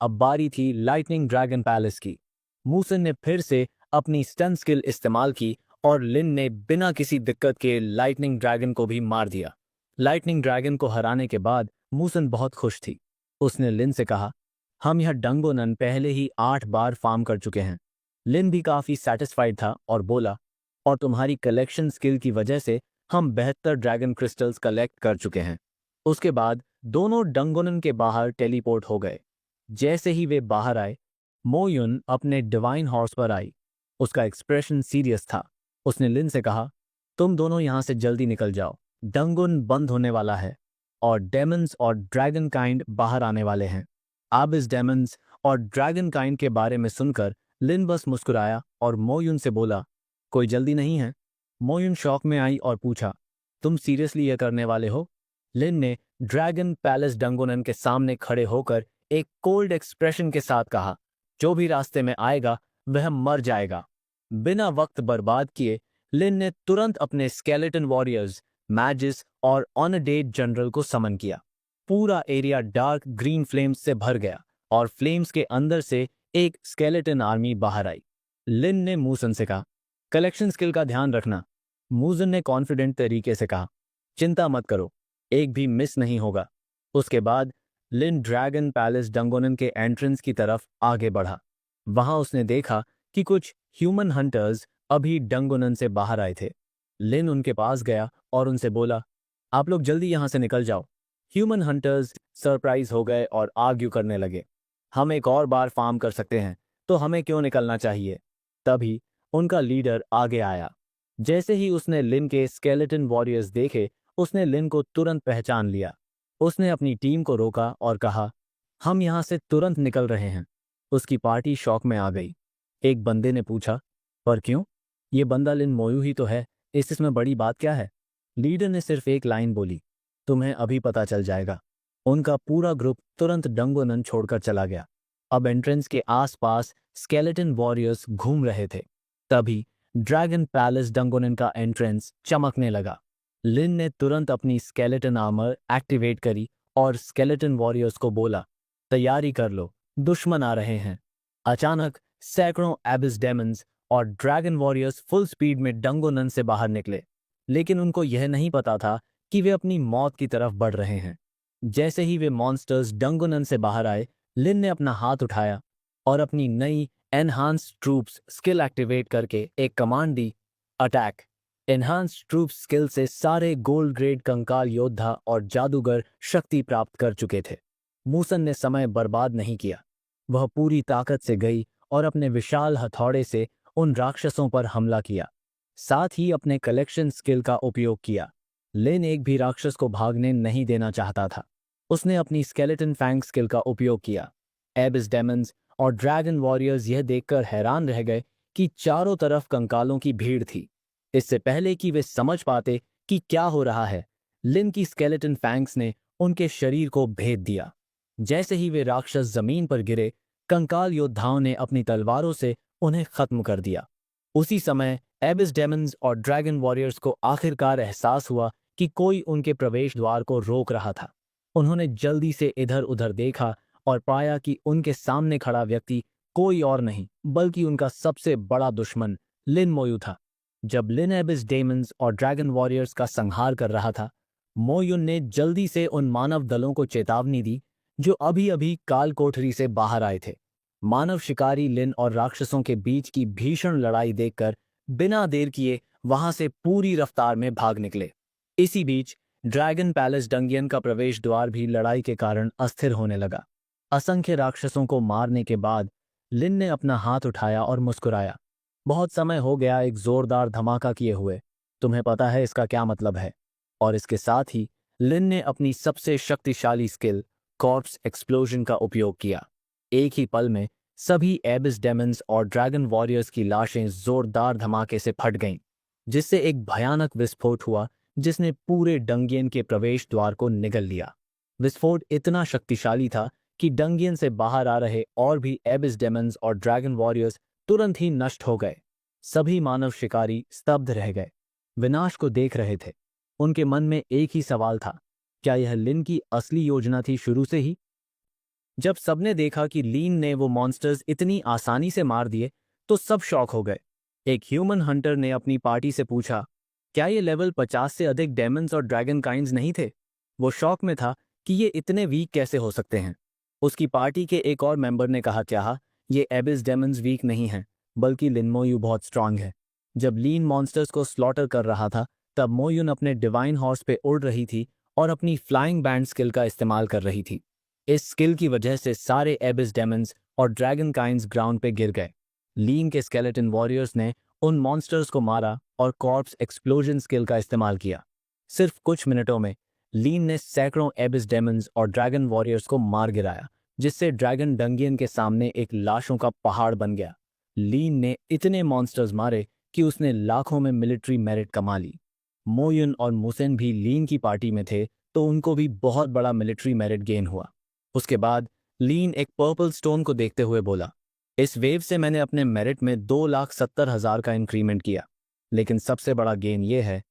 अब बारी थी लाइटनिंग ड्रैगन पैलेस की। मूसन ने फिर से अपनी स्टन स्किल इस्तेमाल की और लिन ने बिना किसी दिक्कत के लाइटनिंग ड्रैगन को भी मार दिया। लाइटनिंग ड्रैगन को हराने के बाद मूसन बहुत खुश थी। उसने लिन से कहा, हम यह डंगोनन पहले ही 8 बार फार्म कर चुके हैं। लिन भी काफी सेटिस्फाइड था और बोला, और तुम्हारी कलेक्शन स्किल की वजह से हम 72 ड्रैगन क्रिस्टल्स कलेक्ट कर चुके हैं। उसके बाद दोनों डंगोनन के बाहर टेलीपोर्ट हो गए। जैसे ही वे बाहर आए, मोयुन अपने डिवाइन हॉर्स पर आई। उसका एक्सप्रेशन सीरियस था। उसने लिन से कहा, तुम दोनों यहां से जल्दी निकल जाओ, डंगुन बंद होने वाला है और डेमन्स और ड्रैगन काइंड बाहर आने वाले हैं। अब इस डेमन्स और ड्रैगन काइंड के बारे में सुनकर लिन बस मुस्कुराया और मोयुन से बोला, कोई जल्दी नहीं है। मोयुन शॉक में आई और पूछा, तुम सीरियसली यह करने वाले हो? लिन ने ड्रैगन पैलेस डंगोनन के सामने खड़े होकर एक कोल्ड एक्सप्रेशन के साथ कहा, जो भी रास्ते में आएगा वह मर जाएगा। बिना वक्त बर्बाद किए लिन ने तुरंत अपने स्केलेटन वॉरियर्स, मैजिस और ऑन अ डेट जनरल को समन किया। पूरा एरिया डार्क ग्रीन फ्लेम्स से भर गया और फ्लेम्स के अंदर से एक स्केलेटन आर्मी बाहर आई। लिन ने मूसन से कहा, कलेक्शन स्किल का ध्यान रखना। मूसन ने कॉन्फिडेंट तरीके से कहा, चिंता मत करो, एक भी मिस नहीं होगा। उसके बाद लिन ड्रैगन पैलेस डंगोनन के एंट्रेंस की तरफ आगे बढ़ा। वहां उसने देखा कि कुछ ह्यूमन हंटर्स अभी डंगोनन से बाहर आए थे। लिन उनके पास गया और उनसे बोला, आप लोग जल्दी यहां से निकल जाओ। ह्यूमन हंटर्स सरप्राइज हो गए और आर्ग्यू करने लगे, हम एक और बार फार्म कर सकते हैं, तो हमें क्यों निकलना चाहिए? तभी उनका लीडर आगे आया। जैसे ही उसने लिन के स्केलेटन वॉरियर्स देखे, उसने लिन को तुरंत पहचान लिया। उसने अपनी टीम को रोका और कहा, हम यहां से तुरंत निकल रहे हैं। उसकी पार्टी शॉक में आ गई। एक बंदे ने पूछा, पर क्यों? ये बंदा लिन मोयू ही तो है, इसमें बड़ी बात क्या है? लीडर ने सिर्फ एक लाइन बोली, तुम्हें अभी पता चल जाएगा। उनका पूरा ग्रुप तुरंत डंगोनन छोड़कर चला गया। अब एंट्रेंस के आसपास स्केलेटन वॉरियर्स घूम रहे थे। तभी ड्रैगन पैलेस डंगोनन का एंट्रेंस चमकने लगा। लिन ने तुरंत अपनी स्केलेटन आर्मर एक्टिवेट करी और स्केलेटन वॉरियर्स को बोला, तैयारी कर लो, दुश्मन आ रहे हैं। अचानक सैकड़ों एबिस डेमन्स और ड्रैगन वॉरियर्स फुल स्पीड में डंगोनन से बाहर निकले, लेकिन उनको यह नहीं पता था कि वे अपनी मौत की तरफ बढ़ रहे हैं। जैसे ही वे मॉन्स्टर्स डंगोनन से बाहर आए, लिन ने अपना हाथ उठाया और अपनी नई एनहांस्ड ट्रूप्स स्किल एक्टिवेट करके एक कमांड दी, अटैक। एनहांस्ड ट्रूप्स स्किल से सारे गोल्ड ग्रेड कंकाल योद्धा और जादूगर शक्ति प्राप्त कर चुके थे। मूसन ने समय बर्बाद नहीं किया। वह पूरी ताकत से गई और अपने विशाल हथौड़े से उन राक्षसों पर हमला किया, साथ ही अपने कलेक्शन स्किल का उपयोग किया। लिन एक भी राक्षस को भागने नहीं देना चाहता था। उसने अपनी स्केलेटन फैंग स्किल का उपयोग किया। एबिस डेमन्स और ड्रैगन वॉरियर्स यह देखकर हैरान रह गए कि चारों तरफ कंकालों की भीड़ थी। इससे पहले कि वे समझ पाते कि क्या हो रहा है, लिन की स्केलेटन फैंग्स ने उनके शरीर को भेद दिया। जैसे ही वे राक्षस जमीन पर गिरे, कंकाल योद्धाओं ने अपनी तलवारों से उन्हें खत्म कर दिया। उसी समय एबिस डेमन्स और ड्रैगन वॉरियर्स को आखिरकार एहसास हुआ कि कोई उनके प्रवेश द्वार को रोक रहा था। उन्होंने जल्दी से इधर उधर देखा और पाया कि उनके सामने खड़ा व्यक्ति कोई और नहीं बल्कि उनका सबसे बड़ा दुश्मन लिन मोयू था। जब लिन एबिस डेमन्स और ड्रैगन वॉरियर्स का संहार कर रहा था, मोयुन ने जल्दी से उन मानव दलों को चेतावनी दी जो अभी अभी काल कोठरी से बाहर आए थे। मानव शिकारी लिन और राक्षसों के बीच की भीषण लड़ाई देखकर बिना देर किए वहां से पूरी रफ्तार में भाग निकले। इसी बीच ड्रैगन पैलेस डंगियन का प्रवेश द्वार भी लड़ाई के कारण अस्थिर होने लगा। असंख्य राक्षसों को मारने के बाद लिन ने अपना हाथ उठाया और मुस्कुराया। बहुत समय हो गया एक जोरदार धमाका किए हुए, तुम्हें पता है इसका क्या मतलब है? और इसके साथ ही लिन ने अपनी सबसे शक्तिशाली स्किल कॉर्प्स एक्सप्लोजन का उपयोग किया। एक ही पल में सभी एबिस डेमन्स और ड्रैगन वॉरियर्स की लाशें जोरदार धमाके से फट गईं, जिससे एक भयानक विस्फोट हुआ जिसने पूरे डंगियन के प्रवेश द्वार को निगल लिया। विस्फोट इतना शक्तिशाली था कि डंगियन से बाहर आ रहे और भी एबिस डेमन्स और ड्रैगन वॉरियर्स तुरंत ही नष्ट हो गए। सभी मानव शिकारी स्तब्ध रह गए, विनाश को देख रहे थे। उनके मन में एक ही सवाल था, क्या यह लिन की असली योजना थी शुरू से ही? जब सबने देखा कि लीन ने वो मॉन्स्टर्स इतनी आसानी से मार दिए, तो सब शॉक हो गए। एक ह्यूमन हंटर ने अपनी पार्टी से पूछा, क्या ये लेवल 50 से अधिक डेमन्स और ड्रैगन काइंड्स नहीं थे? वो शॉक में था कि ये इतने वीक कैसे हो सकते हैं। उसकी पार्टी के एक और मेंबर ने कहा, क्या ये एबिस डेमन्स वीक नहीं हैं, बल्कि लिन मोयू बहुत स्ट्रांग है। जब लीन मॉन्स्टर्स को स्लॉटर कर रहा था, तब मोयुन अपने डिवाइन हॉर्स पे उड़ रही थी और अपनी फ्लाइंग बैंड स्किल का इस्तेमाल कर रही थी। इस स्किल की वजह से सारे एबिस डेमन्स और ड्रैगन काइंड्स ग्राउंड पे गिर गए। लीन के स्केलेटन वॉरियर्स ने उन मॉन्स्टर्स को मारा और कॉर्प्स एक्सप्लोजन स्किल का इस्तेमाल किया। सिर्फ कुछ मिनटों में लीन ने सैकड़ों एबिस डेमन्स और ड्रैगन वॉरियर्स को मार गिराया, जिससे ड्रैगन डंगियन के सामने एक लाशों का पहाड़ बन गया। लीन ने इतने मॉन्स्टर्स मारे कि उसने लाखों में मिलिट्री मेरिट कमा ली। मोयुन और मुसेन भी लीन की पार्टी में थे, तो उनको भी बहुत बड़ा मिलिट्री मेरिट गेन हुआ। उसके बाद लीन एक पर्पल स्टोन को देखते हुए बोला, इस वेव से मैंने अपने मेरिट में 2,70,000 का इंक्रीमेंट किया। लेकिन सबसे बड़ा गेन ये है,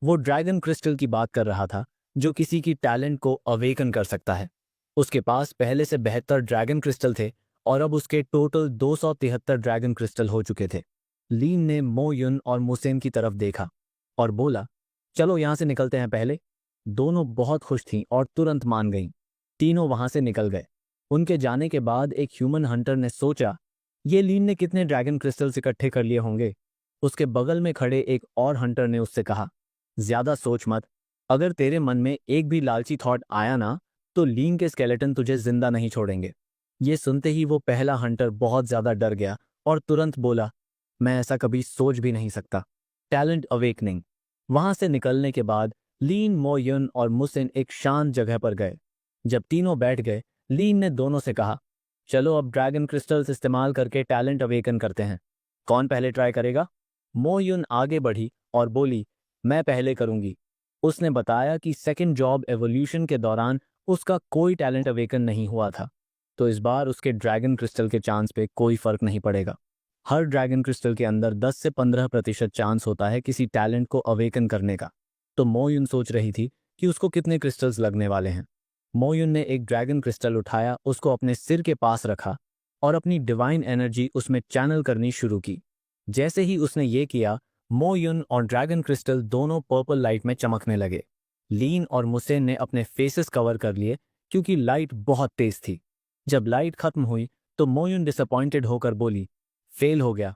वो ड्रैगन क्रिस्टल की बात कर रहा था, जो किसी की टैलेंट को अवेकन कर सकता है। उसके पास पहले से 72 ड्रैगन क्रिस्टल थे और अब उसके टोटल 273 ड्रैगन क्रिस्टल हो चुके थे। लीन ने मो युन और मुसेन की तरफ देखा और बोला, चलो यहां से निकलते हैं पहले। दोनों बहुत खुश थीं और तुरंत मान गईं। तीनों वहां से निकल गए। उनके जाने के बाद एक ह्यूमन हंटर ने सोचा, ये लीन ने कितने ड्रैगन क्रिस्टल्स इकट्ठे कर लिए होंगे। उसके बगल में खड़े एक और हंटर ने उससे कहा, ज्यादा सोच मत, अगर तेरे मन में एक भी लालची थॉट आया ना, तो लीन के स्केलेटन तुझे जिंदा नहीं छोड़ेंगे। ये सुनते ही वो पहला हंटर बहुत ज्यादा डर गया और तुरंत बोला, मैं ऐसा कभी सोच भी नहीं सकता। Talent awakening. वहां से निकलने के बाद लीन, मो युन और मुसेन एक शांत जगह पर गए। जब तीनों बैठ गए, लीन ने दोनों से कहा, चलो अब ड्रैगन क्रिस्टल्स इस्तेमाल करके टैलेंट अवेकन करते हैं। कौन पहले ट्राई करेगा? मो युन आगे बढ़ी और बोली, मैं पहले करूंगी। उसने बताया कि सेकंड जॉब एवोल्यूशन के दौरान उसका कोई टैलेंट अवेकन नहीं हुआ था, तो इस बार उसके ड्रैगन क्रिस्टल के चांस पे कोई फर्क नहीं पड़ेगा। हर ड्रैगन क्रिस्टल के अंदर 10 से 15% चांस होता है किसी टैलेंट को अवेकन करने का। तो मोयुन सोच रही थी कि उसको कितने क्रिस्टल्स लगने वाले हैं। मोयुन ने एक ड्रैगन क्रिस्टल उठाया, उसको अपने सिर के पास रखा और अपनी डिवाइन एनर्जी उसमें चैनल करनी शुरू की। जैसे ही उसने ये किया, मोयुन और ड्रैगन क्रिस्टल दोनों पर्पल लाइट में चमकने लगे। लीन और मुसेन ने अपने फेसेस कवर कर लिए क्योंकि लाइट बहुत तेज थी। जब लाइट खत्म हुई तो मोयुन डिसअपॉइंटेड होकर बोली, फेल हो गया।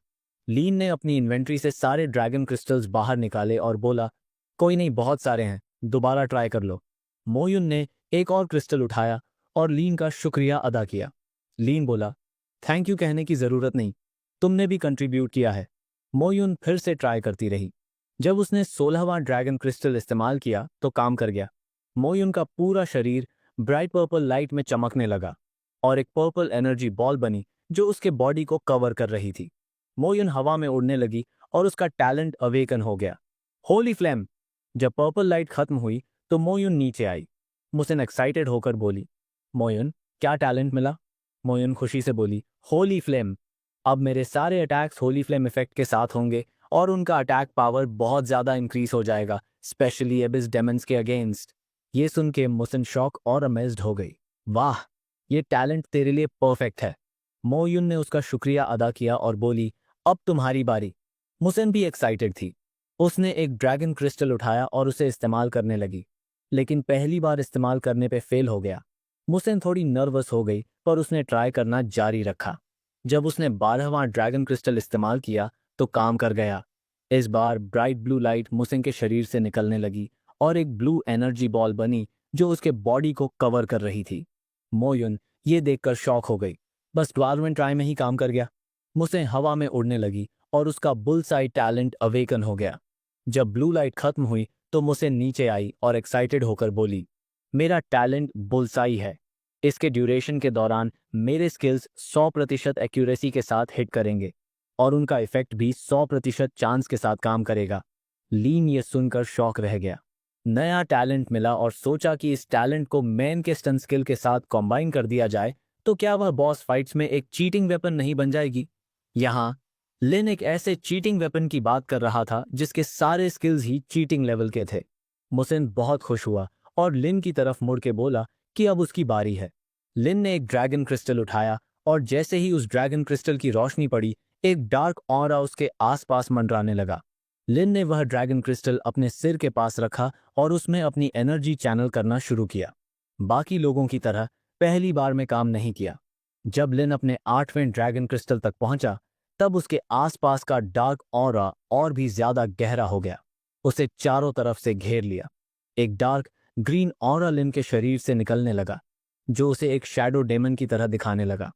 लीन ने अपनी इन्वेंट्री से सारे ड्रैगन क्रिस्टल्स बाहर निकाले और बोला, कोई नहीं, बहुत सारे हैं, दोबारा ट्राई कर लो। मोयुन ने एक और क्रिस्टल उठाया और लीन का शुक्रिया अदा किया। लीन बोला, थैंक यू कहने की जरूरत नहीं, तुमने भी कंट्रीब्यूट किया है। मोयुन फिर से ट्राई करती रही। जब उसने 16वां ड्रैगन क्रिस्टल इस्तेमाल किया तो काम कर गया। मोयुन का पूरा शरीर ब्राइट पर्पल लाइट में चमकने लगा और एक पर्पल एनर्जी बॉल बनी जो उसके बॉडी को कवर कर रही थी। मोयुन हवा में उड़ने लगी और उसका टैलेंट अवेकन हो गया। होली फ्लेम। जब पर्पल लाइट खत्म हुई तो मोयुन नीचे आई। मुसेन एक्साइटेड होकर बोली, मोयुन, क्या टैलेंट मिला? मोयुन खुशी से बोली, होली फ्लेम। अब मेरे सारे अटैक्स होली फ्लेम इफेक्ट के साथ होंगे और उनका अटैक पावर बहुत ज्यादा इंक्रीज हो जाएगा, स्पेशली एबिस डेमन्स के अगेंस्ट। ये सुन के मुसेन शॉक और अमेज्ड हो गई। वाह, ये टैलेंट तेरे लिए परफेक्ट है। मोयुन ने उसका शुक्रिया अदा किया और बोली, अब तुम्हारी बारी। मुसेन भी एक्साइटेड थी। उसने एक ड्रैगन क्रिस्टल उठाया और उसे इस्तेमाल करने लगी, लेकिन पहली बार इस्तेमाल करने पे फेल हो गया। मुसेन थोड़ी नर्वस हो गई, पर उसने ट्राई करना जारी रखा। जब उसने 12वां ड्रैगन क्रिस्टल इस्तेमाल किया तो काम कर गया। इस बार ब्राइट ब्लू लाइट मुसेन के शरीर से निकलने लगी और एक ब्लू एनर्जी बॉल बनी जो उसके बॉडी को कवर कर रही थी। मोयुन ये देखकर शॉक हो गई। बस 12वें ट्राई में ही काम कर गया। मुसेन हवा में उड़ने लगी और उसका बुलसाई टैलेंट अवेकन हो गया। जब ब्लू लाइट खत्म हुई तो मुसेन नीचे आई और एक्साइटेड होकर बोली, मेरा टैलेंट बुलसाई है। इसके ड्यूरेशन के दौरान मेरे स्किल्स 100% एक्यूरेसी के साथ हिट करेंगे और उनका इफेक्ट भी 100% चांस के साथ काम करेगा। लीन ये सुनकर शॉक रह गया। नया टैलेंट मिला और सोचा कि इस टैलेंट को मैन के स्टन स्किल के साथ कॉम्बाइन कर दिया जाए तो क्या वह बॉस फाइट्स में एक चीटिंग वेपन नहीं बन जाएगी। यहाँ लिन एक ऐसे चीटिंग वेपन की बात कर रहा था जिसके सारे स्किल्स ही चीटिंग लेवल के थे। मुसेन बहुत खुश हुआ और लिन की तरफ मुड़ के बोला कि अब उसकी बारी है। लिन ने एक ड्रैगन क्रिस्टल उठाया और जैसे ही उस ड्रैगन क्रिस्टल की रोशनी पड़ी, एक डार्क ऑरा उसके आसपास मंडराने लगा। लिन ने वह ड्रैगन क्रिस्टल अपने सिर के पास रखा और उसमें अपनी एनर्जी चैनल करना शुरू किया। बाकी लोगों की तरह पहली बार में काम नहीं किया। जब लिन अपने 8वें ड्रैगन क्रिस्टल तक पहुंचा, तब उसके आसपास का डार्क ऑरा और भी ज्यादा गहरा हो गया। उसे चारों तरफ से घेर लिया। एक डार्क ग्रीन ऑरा लिन के शरीर से निकलने लगा, जो उसे एक शैडो डेमन की तरह दिखाने लगा।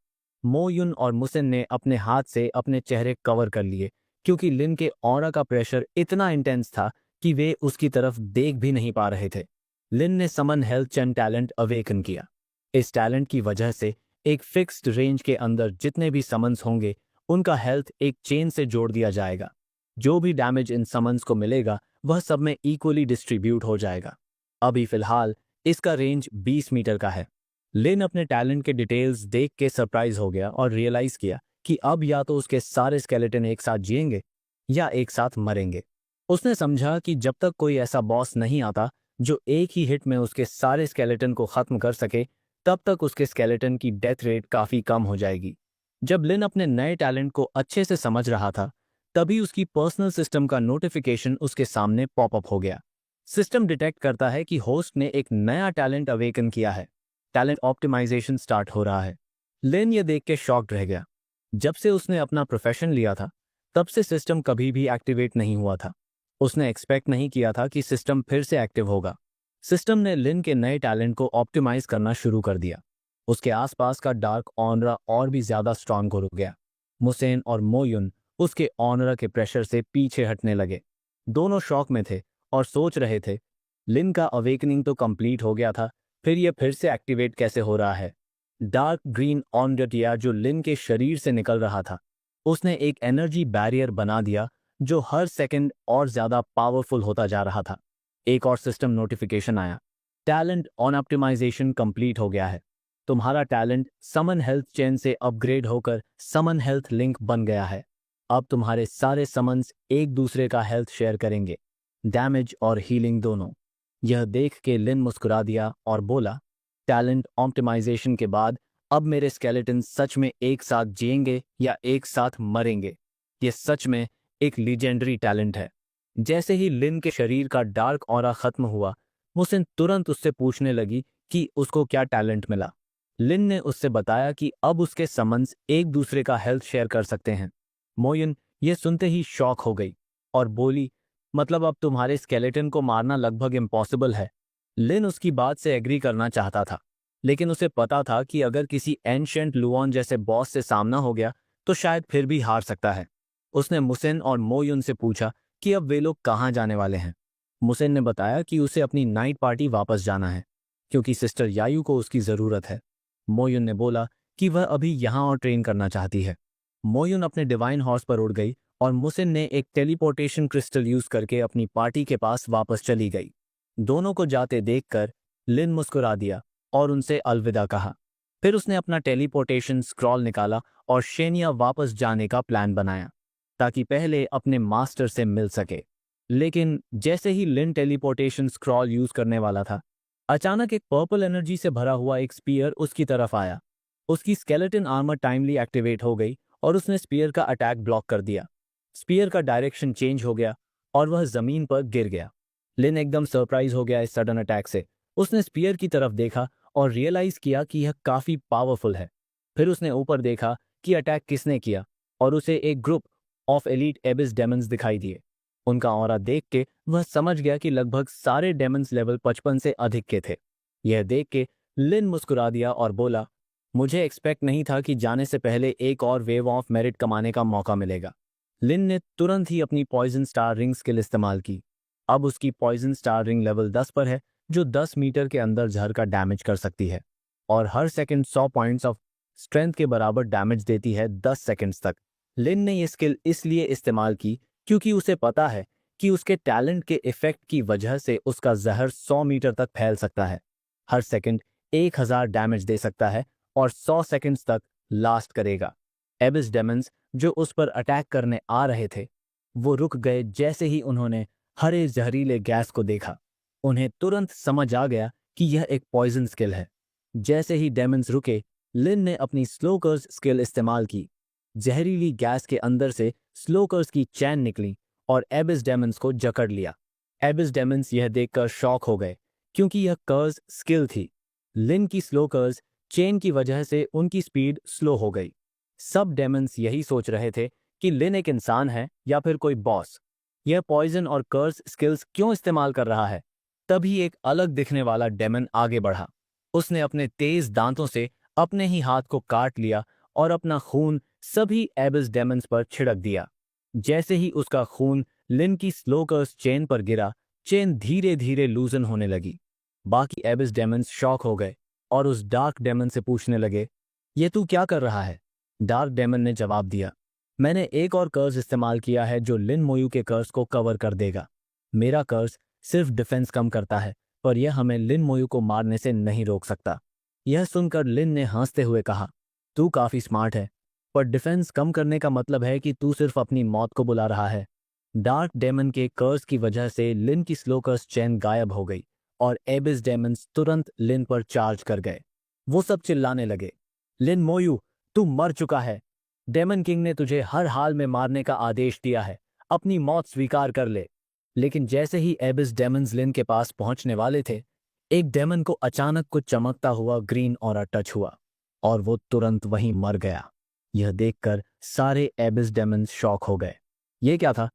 मोयुन और मुसिन ने अपने हाथ से अपने चेहरे कवर कर लिए क्योंकि लिन के ऑरा का प्रेशर इतना इंटेंस था कि वे उसकी तरफ देख भी नहीं पा रहे थे। लिन ने समन हेल्थ चेन टैलेंट अवेकन किया। इस टैलेंट की वजह से एक फिक्स्ड रेंज के अंदर जितने भी समन्स होंगे उनका हेल्थ एक चेन से जोड़ दिया जाएगा। जो भी डैमेज इन समन्स को मिलेगा वह सब में इक्वली डिस्ट्रीब्यूट हो जाएगा। अभी फिलहाल इसका रेंज 20 मीटर का है। लिन अपने टैलेंट के डिटेल्स देख के सरप्राइज हो गया और रियलाइज किया कि अब या तो उसके सारे स्केलेटन एक साथ जिएंगे या एक साथ मरेंगे। उसने समझा कि जब तक कोई ऐसा बॉस नहीं आता जो एक ही हिट में उसके सारे स्केलेटन को खत्म कर सके, तब तक उसके स्केलेटन की डेथ रेट काफी कम हो जाएगी। जब लिन अपने नए टैलेंट को अच्छे से समझ रहा था, तभी उसकी पर्सनल सिस्टम का नोटिफिकेशन उसके सामने पॉपअप हो गया। सिस्टम डिटेक्ट करता है कि होस्ट ने एक नया टैलेंट अवेकन किया है। टैलेंट ऑप्टिमाइजेशन स्टार्ट हो रहा है। लिन ये देख के शॉक्ड रह गया। जब से उसने अपना प्रोफेशन लिया था, तब से सिस्टम कभी भी एक्टिवेट नहीं हुआ था। उसने एक्सपेक्ट नहीं किया था कि सिस्टम फिर से एक्टिव होगा। सिस्टम ने लिन के नए टैलेंट को ऑप्टिमाइज करना शुरू कर दिया। उसके आसपास का डार्क ऑनरा और भी ज्यादा स्ट्रांग हो गया। मुसेन और मोयुन उसके ऑनरा के प्रेशर से पीछे हटने लगे। दोनों शॉक में थे और सोच रहे थे, लिन का अवेकनिंग तो कंप्लीट हो गया था, फिर यह फिर से एक्टिवेट कैसे हो रहा है। डार्क ग्रीन ऑनडटिया जो लिन के शरीर से निकल रहा था, उसने एक एनर्जी बैरियर बना दिया जो हर सेकंड और ज्यादा पावरफुल होता जा रहा था। एक और सिस्टम नोटिफिकेशन आया, टैलेंट ऑन ऑप्टिमाइजेशन कंप्लीट हो गया है। तुम्हारा टैलेंट समन हेल्थ चेन से अपग्रेड होकर समन हेल्थ लिंक बन गया है। अब तुम्हारे सारे समन्स एक दूसरे का हेल्थ शेयर करेंगे, डैमेज और हीलिंग दोनों। यह देख के लिन मुस्कुरा दिया और बोला, टैलेंट ऑप्टिमाइजेशन के बाद अब मेरे स्केलेटन सच में एक साथ जिएंगे या एक साथ मरेंगे। ये सच में एक लीजेंडरी टैलेंट है। जैसे ही लिन के शरीर का डार्क ऑरा खत्म हुआ, मुसिन तुरंत उससे पूछने लगी कि उसको क्या टैलेंट मिला। लिन ने उससे बताया कि अब उसके समन्स एक दूसरे का हेल्थ शेयर कर सकते हैं। मोयन ये सुनते ही शॉक हो गई और बोली, मतलब अब तुम्हारे स्केलेटन को मारना लगभग इम्पॉसिबल है। लिन उसकी बात से एग्री करना चाहता था, लेकिन उसे पता था कि अगर किसी एंशिएंट लुओन जैसे बॉस से सामना हो गया तो शायद फिर भी हार सकता है। उसने मुसेन और मोयुन से पूछा कि अब वे लोग कहाँ जाने वाले हैं। मुसेन ने बताया कि उसे अपनी नाइट पार्टी वापस जाना है क्योंकि सिस्टर यायू को उसकी ज़रूरत है। मोयुन ने बोला कि वह अभी यहाँ और ट्रेन करना चाहती है। मोयुन अपने डिवाइन हॉर्स पर उड़ गई और मुसेन ने एक टेलीपोर्टेशन क्रिस्टल यूज करके अपनी पार्टी के पास वापस चली गई। दोनों को जाते देखकर लिन मुस्कुरा दिया और उनसे अलविदा कहा। फिर उसने अपना टेलीपोर्टेशन स्क्रॉल निकाला और शेनिया वापस जाने का प्लान बनाया ताकि पहले अपने मास्टर से मिल सके। लेकिन जैसे ही लिन टेलीपोर्टेशन स्क्रॉल यूज करने वाला था, अचानक एक पर्पल एनर्जी से भरा हुआ एक स्पीयर उसकी तरफ आया। उसकी स्केलेटन आर्मर टाइमली एक्टिवेट हो गई और उसने स्पीयर का अटैक ब्लॉक कर दिया। स्पीयर का डायरेक्शन चेंज हो गया और वह जमीन पर गिर गया। लिन एकदम सरप्राइज हो गया इस सडन अटैक से। उसने स्पीयर की तरफ देखा और रियलाइज किया कि यह काफी पावरफुल है। फिर उसने ऊपर देखा कि अटैक किसने किया और उसे एक ग्रुप ऑफ एलीट एबिस डेमन्स दिखाई दिए। उनका ऑरा देख के वह समझ गया कि लगभग सारे डेमन्स लेवल 55 से अधिक के थे। यह देख के लिन मुस्कुरा दिया और बोला, मुझे एक्सपेक्ट नहीं था कि जाने से पहले एक और वेव ऑफ मेरिट कमाने का मौका मिलेगा। लिन ने तुरंत ही अपनी पॉइजन स्टार रिंग स्किल इस्तेमाल की। अब उसकी पॉइजन स्टार रिंग लेवल 10 पर है, जो 10 मीटर के अंदर जहर का डैमेज कर सकती है और हर सेकंड 100 पॉइंट्स ऑफ स्ट्रेंथ के बराबर डैमेज देती है 10 सेकंड्स तक। लिन ने यह स्किल इसलिए इस्तेमाल की क्योंकि उसे पता है कि उसके टैलेंट के इफेक्ट की वजह से उसका जहर 100 मीटर तक फैल सकता है, हर सेकंड 1000 डैमेज दे सकता है और 100 सेकंड्स तक लास्ट करेगा। एबिस डेमन्स जो उस पर अटैक करने आ रहे थे, वो रुक गए जैसे ही उन्होंने हरे जहरीले गैस को देखा। उन्हें तुरंत समझ आ गया कि यह एक पॉइजन स्किल है। जैसे ही डेमन्स रुके, लिन ने अपनी स्लोकर्स स्किल इस्तेमाल की। जहरीली गैस के अंदर से स्लोकर्स की चैन निकली और एबिस डेमन्स को जकड़ लिया। एबिस डेमन्स यह देखकर शॉक हो गए क्योंकि यह कर्स स्किल थी। लिन की स्लोकर्स चेन की वजह से उनकी स्पीड स्लो हो गई। सब डेमन्स यही सोच रहे थे कि लिन एक इंसान है या फिर कोई बॉस। यह पॉइजन और कर्स स्किल्स क्यों इस्तेमाल कर रहा है। तभी एक अलग दिखने वाला डेमन आगे बढ़ा। उसने अपने तेज दांतों से अपने ही हाथ को काट लिया और अपना खून सभी एबिस डेमन्स पर छिड़क दिया। जैसे ही उसका खून लिन की स्लोकर्स चेन पर गिरा, चेन धीरे धीरे लूजन होने लगी। बाकी एबिस डेमन्स शॉक हो गए और उस डार्क डेमन से पूछने लगे, ये तू क्या कर रहा है? डार्क डेमन ने जवाब दिया, मैंने एक और कर्स इस्तेमाल किया है जो लिन मोयू के कर्स को कवर कर देगा। मेरा कर्स सिर्फ डिफेंस कम करता है, पर यह हमें लिन मोयू को मारने से नहीं रोक सकता। यह सुनकर लिन ने हंसते हुए कहा, तू काफी स्मार्ट है, पर डिफेंस कम करने का मतलब है कि तू सिर्फ अपनी मौत को बुला रहा है। डार्क डेमन के कर्स की वजह से लिन की स्लो कर्स चेन गायब हो गई और एबिस डेमन्स तुरंत लिन पर चार्ज कर गए। वो सब चिल्लाने लगे, लिन मोयू, तू मर चुका है। डेमन किंग ने तुझे हर हाल में मारने का आदेश दिया है, अपनी मौत स्वीकार कर ले। लेकिन जैसे ही एबिस डेमन्स लिन के पास पहुंचने वाले थे, एक डेमन को अचानक कुछ चमकता हुआ ग्रीन ऑरा टच हुआ और वो तुरंत वहीं मर गया। यह देखकर सारे एबिस डेमन्स शॉक हो गए। ये क्या था?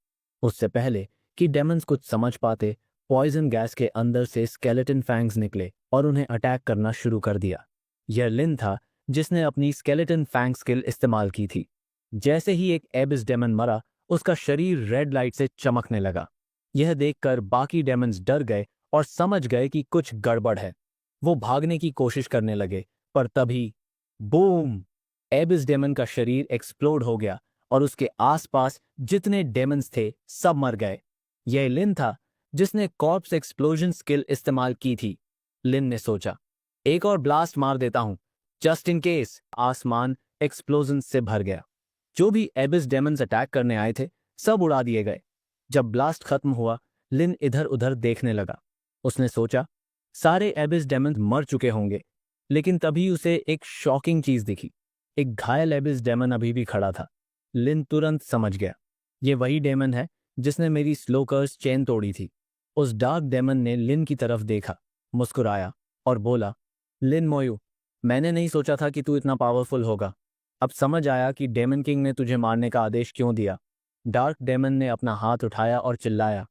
उससे पहले कि डेमन्स कुछ समझ पाते, पॉइजन गैस के अंदर से स्केलेटन फैंग्स निकले और उन्हें अटैक करना शुरू कर दिया। यह लिन था जिसने अपनी स्केलेटन फैंग स्किल इस्तेमाल की थी। जैसे ही एक एबिस डेमन मरा, उसका शरीर रेड लाइट से चमकने लगा। यह देखकर बाकी डेमन्स डर गए और समझ गए कि कुछ गड़बड़ है। वो भागने की कोशिश करने लगे, पर तभी बूम! एबिस डेमन का शरीर एक्सप्लोड हो गया और उसके आसपास जितने डेमन्स थे सब मर गए। यह लिन था जिसने कॉर्प्स एक्सप्लोजन स्किल इस्तेमाल की थी। लिन ने सोचा, एक और ब्लास्ट मार देता हूं, जस्ट इन केस। आसमान एक्सप्लोजन से भर गया। जो भी एबिस डेमन्स अटैक करने आए थे सब उड़ा दिए गए। जब ब्लास्ट खत्म हुआ, लिन इधर उधर देखने लगा। उसने सोचा सारे एबिस डेमन्स मर चुके होंगे, लेकिन तभी उसे एक शॉकिंग चीज दिखी। एक घायल एबिस डेमन अभी भी खड़ा था। लिन तुरंत समझ गया, ये वही डेमन है जिसने मेरी स्लोकर्स चेन तोड़ी थी। उस डार्क डेमन ने लिन की तरफ देखा, मुस्कुराया और बोला, लिन मोयू, मैंने नहीं सोचा था कि तू इतना पावरफुल होगा। अब समझ आया कि डेमन किंग ने तुझे मारने का आदेश क्यों दिया। डार्क डेमन ने अपना हाथ उठाया और चिल्लाया,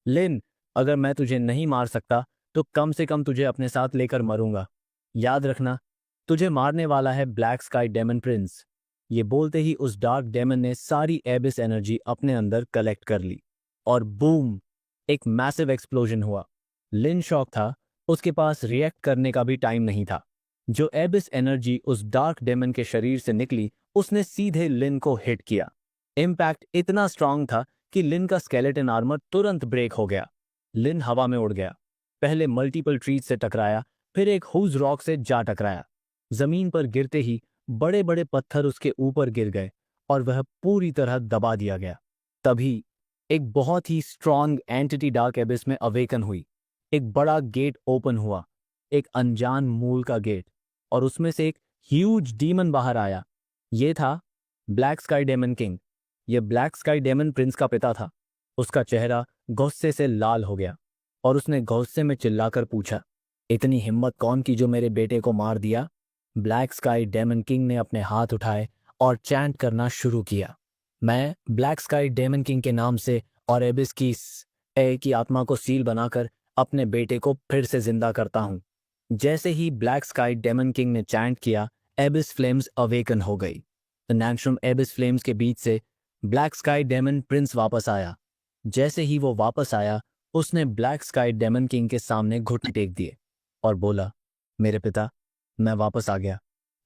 लिन, अगर मैं तुझे नहीं मार सकता तो कम से कम तुझे अपने साथ लेकर मरूंगा। याद रखना, तुझे मारने वाला है ब्लैक स्काई डेमन प्रिंस। ये बोलते ही उस डार्क डेमन ने सारी एबिस एनर्जी अपने अंदर कलेक्ट कर ली और बूम! एक मैसिव एक्सप्लोजन हुआ। लिन शॉक था, उसके पास रिएक्ट करने का भी टाइम नहीं था। जो एबिस एनर्जी उस डार्क डेमन के शरीर से निकली, उसने सीधे लिन को हिट किया। इम्पैक्ट इतना स्ट्रांग था कि लिन का स्केलेटन आर्मर तुरंत ब्रेक हो गया। लिन हवा में उड़ गया, पहले मल्टीपल ट्रीज से टकराया, फिर एक हुज रॉक से जा टकराया। जमीन पर गिरते ही बड़े बड़े पत्थर उसके ऊपर गिर गए और वह पूरी तरह दबा दिया गया। तभी एक बहुत ही स्ट्रांग एंटिटी डार्क एबिस में अवेकन हुई। एक बड़ा गेट ओपन हुआ, एक अनजान मूल का गेट, और उसमें से एक ह्यूज डीमन बाहर आया। ये था ब्लैक स्काई डेमन किंग। यह ब्लैक स्काई डेमन प्रिंस का पिता था। उसका चेहरा गुस्से से लाल हो गया और उसने गुस्से में चिल्लाकर पूछा, इतनी हिम्मत कौन की जो मेरे बेटे को मार दिया? ब्लैक स्काई डेमन किंग ने अपने हाथ उठाए और चैंट करना शुरू किया, मैं ब्लैक स्काई डेमन किंग के नाम से और एबिस की आत्मा को सील बनाकर अपने बेटे को फिर से जिंदा करता हूं। जैसे ही ब्लैक स्काई डेमन किंग ने चैंट किया, एबिस फ्लेम्स अवेकन हो गई। नैंशम एबिस फ्लेम्स के बीच से ब्लैक स्काई डेमन प्रिंस वापस आया। जैसे ही वो वापस आया, उसने ब्लैक स्काई डेमन किंग के सामने घुटने टेक दिए और बोला, मेरे पिता, मैं वापस आ गया।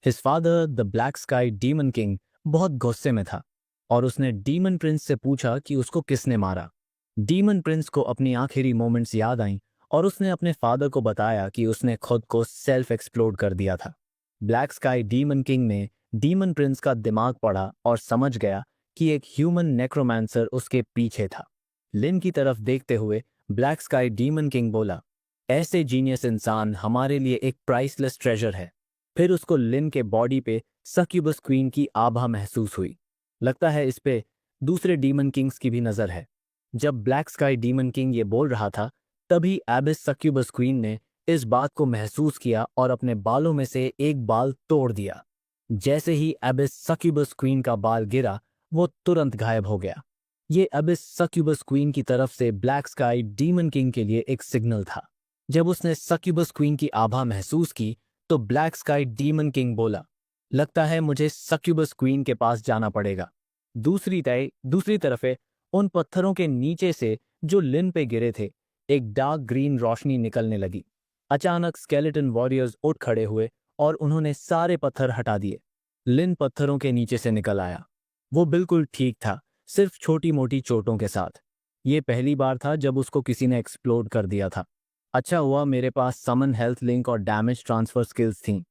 His father the black sky demon king बहुत गुस्से में था और उसने डीमन प्रिंस से पूछा कि उसको किसने मारा। डीमन प्रिंस को अपनी आखिरी मोमेंट्स याद आईं और उसने अपने फादर को बताया कि उसने खुद को सेल्फ एक्सप्लोड कर दिया था। ब्लैक स्काई डीमन किंग ने डीमन प्रिंस का दिमाग पढ़ा और समझ गया कि एक ह्यूमन नेक्रोमांसर उसके पीछे था। लिन की तरफ देखते हुए ब्लैक स्काई डीमन किंग बोला, ऐसे जीनियस इंसान हमारे लिए एक प्राइसलेस ट्रेजर है। फिर उसको लिन के बॉडी पे सक्यूबस क्वीन की आभा महसूस हुई। लगता है इस पे दूसरे डीमन किंग्स की भी नजर है। जब ब्लैक स्काई डीमन किंग ये बोल रहा था, तभी एबिस सक्यूबस क्वीन ने इस बात को महसूस किया और अपने बालों में से एक बाल तोड़ दिया। जैसे ही एबिस सक्यूबस क्वीन का बाल गिरा, वो तुरंत गायब हो गया। ये एबिस सक्यूबस क्वीन की तरफ से ब्लैक स्काई डीमन किंग के लिए एक सिग्नल था। जब उसने सक्यूबस क्वीन की आभा महसूस की, तो ब्लैक स्काई डीमन किंग बोला, लगता है मुझे सक्यूबस क्वीन के पास जाना पड़ेगा। दूसरी तरफ उन पत्थरों के नीचे से जो लिन पे गिरे थे, एक डार्क ग्रीन रोशनी निकलने लगी। अचानक स्केलेटन वॉरियर्स उठ खड़े हुए और उन्होंने सारे पत्थर हटा दिए। लिन पत्थरों के नीचे से निकल आया। वो बिल्कुल ठीक था, सिर्फ छोटी मोटी चोटों के साथ। ये पहली बार था जब उसको किसी ने एक्सप्लोड कर दिया था। अच्छा हुआ मेरे पास समन हेल्थ लिंक और डैमेज ट्रांसफर स्किल्स थीं।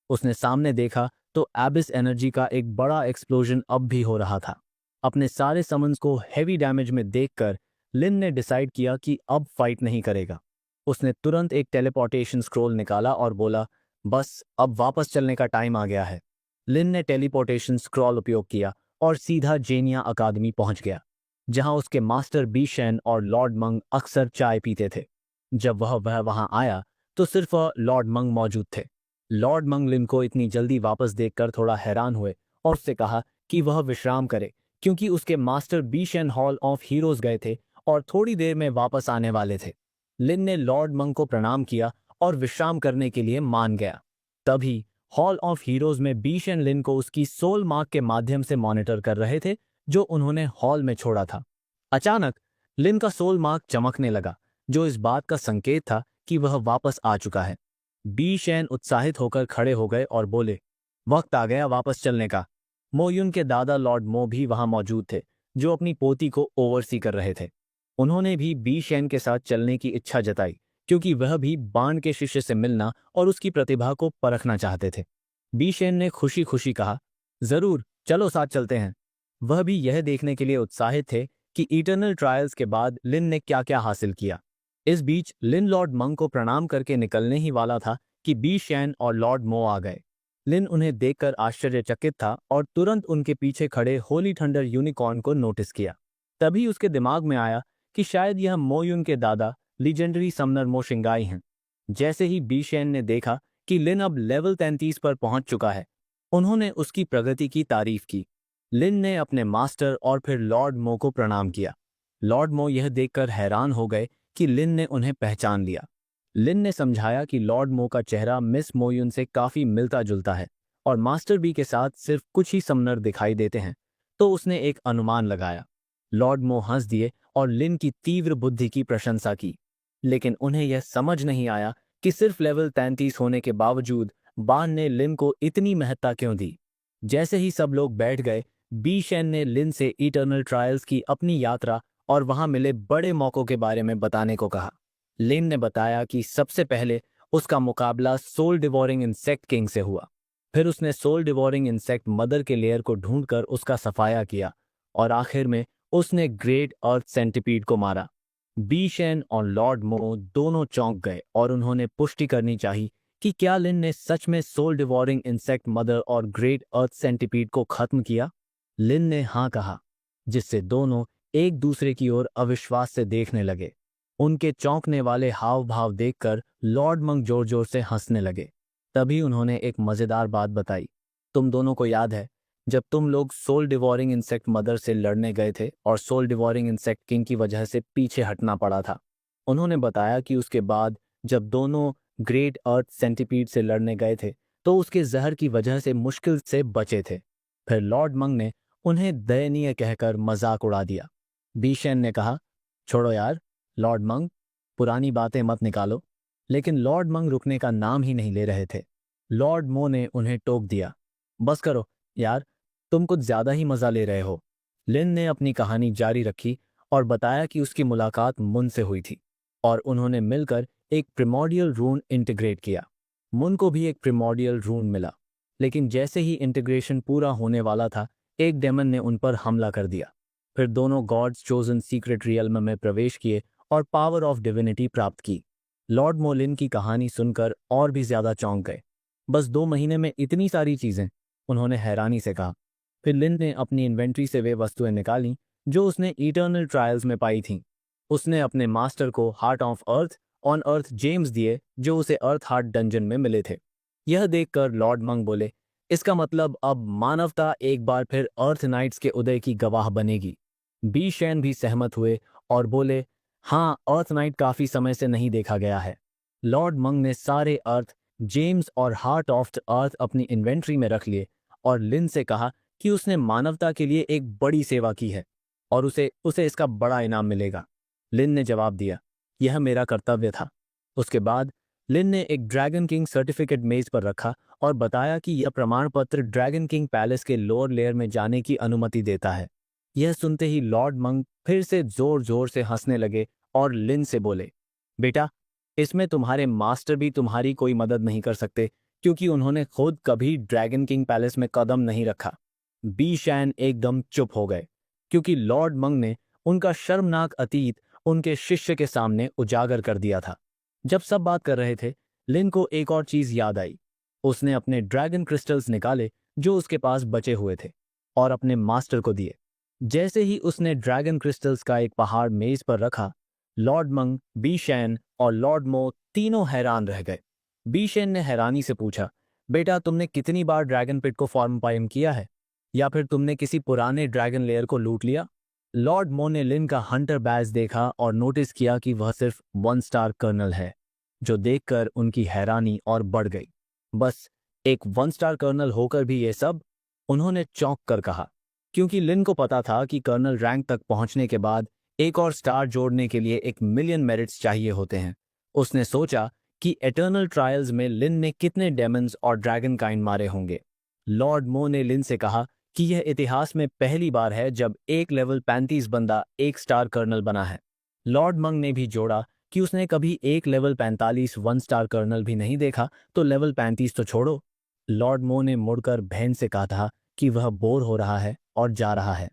उसने सामने देखा तो एबिस एनर्जी का एक बड़ा एक्सप्लोजन अब भी हो रहा था। अपने सारे समन्स को हेवी डैमेज में देखकर लिन ने डिसाइड किया कि अब फाइट नहीं करेगा। उसने तुरंत एक टेलीपोर्टेशन स्क्रोल निकाला और बोला, बस अब वापस चलने का टाइम आ गया है। लिन ने टेलीपोर्टेशन स्क्रॉल उपयोग किया और सीधा जेनिया अकादमी पहुंच गया, जहां उसके मास्टर बीशेन और लॉर्ड मंग अक्सर चाय पीते थे। जब वह वहां आया तो सिर्फ लॉर्ड मंग मौजूद थे। लॉर्ड मंग लिन को इतनी जल्दी वापस देखकर थोड़ा हैरान हुए और उससे कहा कि वह विश्राम करे, क्योंकि उसके मास्टर बीशेन हॉल ऑफ हीरोज गए थे और थोड़ी देर में वापस आने वाले थे। लिन ने लॉर्ड मंग को प्रणाम किया और विश्राम करने के लिए मान गया। तभी हॉल ऑफ हीरोज में बीशेन लिन को उसकी सोल मार्क के माध्यम से मॉनिटर कर रहे थे, जो उन्होंने हॉल में छोड़ा था। अचानक लिन का सोल मार्क चमकने लगा, जो इस बात का संकेत था कि वह वापस आ चुका है। बीशेन उत्साहित होकर खड़े हो गए और बोले, वक्त आ गया वापस चलने का। मोयुन के दादा लॉर्ड मो भी वहां मौजूद थे, जो अपनी पोती को ओवरसी कर रहे थे। उन्होंने भी बीशेन के साथ चलने की इच्छा जताई, क्योंकि वह भी बाण के शिष्य से मिलना और उसकी प्रतिभा को परखना चाहते थे। बीशेन ने खुशी खुशी कहा, जरूर, चलो साथ चलते हैं। वह भी यह देखने के लिए उत्साहित थे कि इटर्नल ट्रायल्स के बाद लिन ने क्या क्या हासिल किया। इस बीच लिन लॉर्ड मंग को प्रणाम करके निकलने ही वाला था कि बीशेन और लॉर्ड मो आ गए। लिन उन्हें देखकर आश्चर्यचकित था और तुरंत उनके पीछे खड़े होली थंडर यूनिकॉर्न को नोटिस किया। तभी उसके दिमाग में आया कि शायद यह मोयुन के दादा लीजेंडरी समनर मो शिंगाई हैं। जैसे ही बीशेन ने देखा कि लिन अब लेवल 33 पर पहुंच चुका है, उन्होंने उसकी प्रगति की तारीफ की। लिन ने अपने मास्टर और फिर लॉर्ड मो को प्रणाम किया। लॉर्ड मो यह देखकर हैरान हो गए कि लिन ने उन्हें पहचान लिया। लिन ने समझाया कि लॉर्ड मो का चेहरा मिस मोयुन से काफी मिलता जुलता है और मास्टर बी के साथ सिर्फ कुछ ही समनर दिखाई देते हैं, तो उसने एक अनुमान लगाया। लॉर्ड मो हंस दिए और लिन की तीव्र बुद्धि की प्रशंसा की, लेकिन उन्हें यह समझ नहीं आया कि सिर्फ लेवल 33 होने के बावजूद बान ने लिन को इतनी महत्ता क्यों दी। जैसे ही सब लोग बैठ गए, बीशेन ने लिन से इटर्नल ट्रायल्स की अपनी यात्रा और वहां मिले बड़े मौकों के बारे में बताने को कहा। लिन ने बताया कि सबसे पहले उसका मुकाबला सोल डिवोरिंग इंसेक्ट किंग से हुआ। फिर उसने सोल डिवोरिंग इंसेक्ट मदर के लेयर को ढूंढकर उसका सफाया किया और आखिर में उसने ग्रेट अर्थ सेंटिपीड को मारा। बीशेन और लॉर्ड मो दोनों चौंक गए और उन्होंने पुष्टि करनी चाहिए कि क्या लिन ने सच में सोल डिवोरिंग इंसेक्ट मदर और ग्रेट अर्थ सेंटिपीड को खत्म किया। लिन ने हाँ कहा, जिससे दोनों एक दूसरे की ओर अविश्वास से देखने लगे। उनके चौंकने वाले हाव भाव देखकर लॉर्ड मंग जोर जोर से हंसने लगे। तभी उन्होंने एक मजेदार बात बताई। तुम दोनों को याद है जब तुम लोग सोल डिवोरिंग इंसेक्ट मदर से लड़ने गए थे और सोल डिवोरिंग इंसेक्ट किंग की वजह से पीछे हटना पड़ा था। उन्होंने बताया कि उसके बाद जब दोनों ग्रेट अर्थ सेंटिपीड से लड़ने गए थे तो उसके जहर की वजह से मुश्किल से बचे थे। फिर लॉर्ड मंग ने उन्हें दयनीय कहकर मजाक उड़ा दिया। बीशेन ने कहा, छोड़ो यार लॉर्ड मंग, पुरानी बातें मत निकालो। लेकिन लॉर्ड मंग रुकने का नाम ही नहीं ले रहे थे। लॉर्ड मो ने उन्हें टोक दिया, बस करो यार, तुम कुछ ज्यादा ही मजा ले रहे हो। लिन ने अपनी कहानी जारी रखी और बताया कि उसकी मुलाकात मुन से हुई थी और उन्होंने मिलकर एक प्रिमोर्डियल रून इंटीग्रेट किया। मुन को भी एक प्रिमोर्डियल रून मिला, लेकिन जैसे ही इंटीग्रेशन पूरा होने वाला था, एक डेमन ने उन पर हमला कर दिया। फिर दोनों गॉड्स चोजन सीक्रेट रियल्म में प्रवेश किए और पावर ऑफ डिविनिटी प्राप्त की। लॉर्ड मोलिन की कहानी सुनकर और भी ज्यादा चौंक गए। बस 2 महीने में इतनी सारी चीजें, उन्होंने हैरानी से कहा। फिर लिन ने अपनी इन्वेंट्री से वे वस्तुएं निकाली जो उसने इटर्नल ट्रायल्स में पाई थीं। उसने अपने मास्टर को heart of earth on earth James दिए, जो उसे अर्थ हार्ट डंजन में मिले थे। यह देखकर लॉर्ड मंग बोले, इसका मतलब अब मानवता एक बार फिर अर्थ नाइट्स के उदय की गवाह बनेगी। बीशेन भी सहमत हुए और बोले, हाँ, अर्थ नाइट काफी समय से नहीं देखा गया है। लॉर्ड मंग ने सारे अर्थ जेम्स और हार्ट ऑफ अर्थ अपनी इन्वेंट्री में रख लिए और लिन से कहा कि उसने मानवता के लिए एक बड़ी सेवा की है और उसे उसे इसका बड़ा इनाम मिलेगा। लिन ने जवाब दिया, यह मेरा कर्तव्य था। उसके बाद लिन ने एक ड्रैगन किंग सर्टिफिकेट मेज पर रखा और बताया कि यह प्रमाण पत्र ड्रैगन किंग पैलेस के लोअर लेयर में जाने की अनुमति देता है। यह सुनते ही लॉर्ड मंक फिर से जोर जोर से हंसने लगे और लिन से बोले, बेटा, इसमें तुम्हारे मास्टर भी तुम्हारी कोई मदद नहीं कर सकते क्योंकि उन्होंने खुद कभी ड्रैगन किंग पैलेस में कदम नहीं रखा। बी शैन एकदम चुप हो गए क्योंकि लॉर्ड मंक ने उनका शर्मनाक अतीत उनके शिष्य के सामने उजागर कर दिया था। जब सब बात कर रहे थे, लिन को एक और चीज याद आई। उसने अपने ड्रैगन क्रिस्टल्स निकाले जो उसके पास बचे हुए थे और अपने मास्टर को दिए। जैसे ही उसने ड्रैगन क्रिस्टल्स का एक पहाड़ मेज पर रखा, लॉर्ड मंक, बी शैन और लॉर्ड मो तीनों हैरान रह गए। बी शैन ने हैरानी से पूछा, बेटा, तुमने कितनी बार ड्रैगन पिट को फॉर्म किया है, या फिर तुमने किसी पुराने ड्रैगन लेयर को लूट लिया? लॉर्ड मो ने लिन का हंटर बैज देखा और नोटिस किया कि वह सिर्फ 1 स्टार कर्नल है, जो देखकर उनकी हैरानी और बढ़ गई। बस एक 1 स्टार कर्नल होकर भी ये सब? उन्होंने चौंक कर कहा, क्योंकि लिन को पता था कि कर्नल रैंक तक पहुंचने के बाद एक और स्टार जोड़ने के लिए 1 मिलियन मेरिट्स चाहिए होते हैं। उसने सोचा कि एटर्नल ट्रायल्स में लिन ने कितने डेमन्स और ड्रैगन काइंड मारे होंगे। लॉर्ड मो ने लिन से कहा कि यह इतिहास में पहली बार है जब एक लेवल 35 बंदा 1 स्टार कर्नल बना है। लॉर्ड मंग ने भी जोड़ा कि उसने कभी एक लेवल 45 1 स्टार कर्नल भी नहीं देखा, तो लेवल 35 तो छोड़ो। लॉर्ड मो ने मुड़कर बहन से कहा था कि वह बोर हो रहा है और जा रहा है।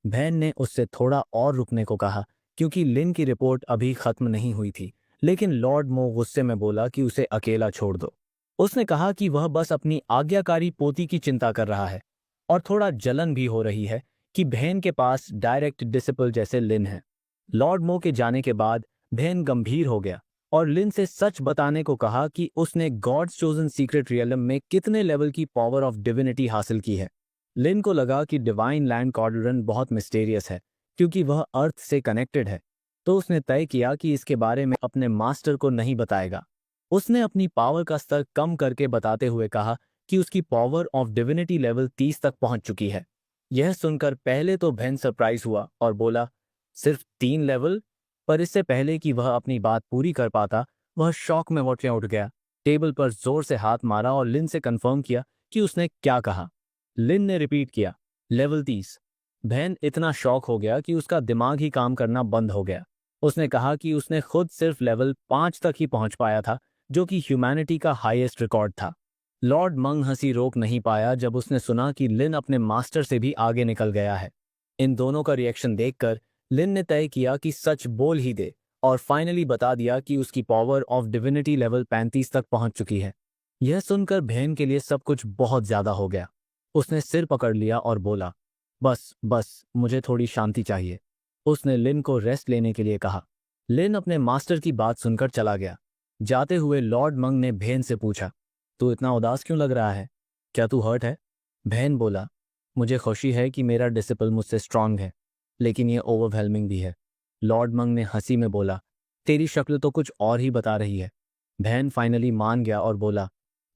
बहन ने उससे थोड़ा और रुकने को कहा क्योंकि लिन की रिपोर्ट अभी खत्म नहीं हुई थी, लेकिन लॉर्ड मो गुस्से में बोला कि उसे अकेला छोड़ दो। उसने कहा कि वह बस अपनी आज्ञाकारी पोती की चिंता कर रहा है और थोड़ा जलन भी हो रही है कि बहन के पास डायरेक्ट डिसिपल जैसे लिन है। लॉर्ड मो के जाने के बाद बहन गंभीर हो गया और लिन से सच बताने को कहा कि उसने गॉड्स चोजन सीक्रेट रियलम में कितने लेवल की पावर ऑफ डिविनिटी हासिल की है। लिन को लगा कि डिवाइन लैंड कॉर्डरन बहुत मिस्टीरियस है क्योंकि वह अर्थ से कनेक्टेड है, तो उसने तय किया कि इसके बारे में अपने मास्टर को नहीं बताएगा। उसने अपनी पावर का स्तर कम करके बताते हुए कहा कि उसकी पावर ऑफ डिविनिटी लेवल 30 तक पहुंच चुकी है। यह सुनकर पहले तो बहन सरप्राइज हुआ और बोला, सिर्फ 3 लेवल? पर इससे पहले कि वह अपनी बात पूरी कर पाता, वह शॉक में उठ गया, टेबल पर जोर से हाथ मारा और लिन से कंफर्म किया कि उसने क्या कहा। लिन ने रिपीट किया, लेवल 30। बहन इतना शॉक हो गया कि उसका दिमाग ही काम करना बंद हो गया। उसने कहा कि उसने खुद सिर्फ लेवल 5 तक ही पहुंच पाया था, जो कि ह्यूमैनिटी का हाईएस्ट रिकॉर्ड था। लॉर्ड मंग हंसी रोक नहीं पाया जब उसने सुना कि लिन अपने मास्टर से भी आगे निकल गया है। इन दोनों का रिएक्शन देखकर लिन ने तय किया कि सच बोल ही दे और फाइनली बता दिया कि उसकी पावर ऑफ डिविनिटी लेवल 35 तक पहुंच चुकी है। यह सुनकर बहन के लिए सब कुछ बहुत ज्यादा हो गया। उसने सिर पकड़ लिया और बोला, बस बस, मुझे थोड़ी शांति चाहिए। उसने लिन को रेस्ट लेने के लिए कहा। लिन अपने मास्टर की बात सुनकर चला गया। जाते हुए लॉर्ड मंग ने बहन से पूछा, तू इतना उदास क्यों लग रहा है? क्या तू हर्ट है? बहन बोला, मुझे खुशी है कि मेरा डिसिपल मुझसे स्ट्रांग है, लेकिन ये ओवरवेलमिंग भी है। लॉर्ड मंग ने हंसी में बोला, तेरी शक्ल तो कुछ और ही बता रही है। बहन फाइनली मान गया और बोला,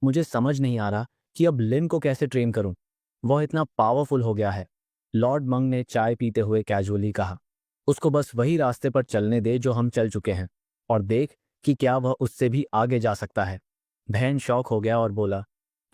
मुझे समझ नहीं आ रहा कि अब लिन को कैसे ट्रेन करूं। वह इतना पावरफुल हो गया है। लॉर्ड मंग ने चाय पीते हुए कैजुअली कहा, उसको बस वही रास्ते पर चलने दे जो हम चल चुके हैं और देख कि क्या वह उससे भी आगे जा सकता है। बहन शॉक हो गया और बोला,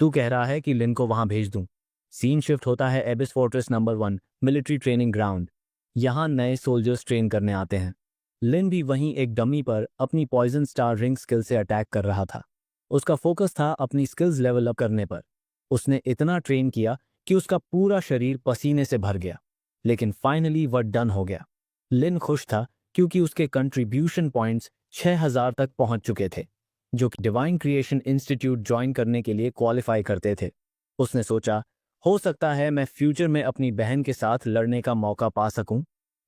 तू कह रहा है कि लिन को वहां भेज दूं? सीन शिफ्ट होता है एबिस fortress number 1 military training ground. यहां नए सोल्जर्स ट्रेन करने आते हैं। लिन भी वहीं एक डमी पर अपनी पॉइजन स्टार रिंग स्किल से अटैक कर रहा था। उसका फोकस था अपनी स्किल्स लेवल अप करने पर। उसने इतना ट्रेन किया कि उसका पूरा शरीर पसीने से भर गया, लेकिन फाइनली वह डन हो गया। लिन खुश था क्योंकि उसके कंट्रीब्यूशन पॉइंट्स 6000 तक पहुंच चुके थे, जो कि डिवाइन क्रिएशन इंस्टीट्यूट ज्वाइन करने के लिए क्वालिफाई करते थे। उसने सोचा, हो सकता है मैं फ्यूचर में अपनी बहन के साथ लड़ने का मौका पा सकूं।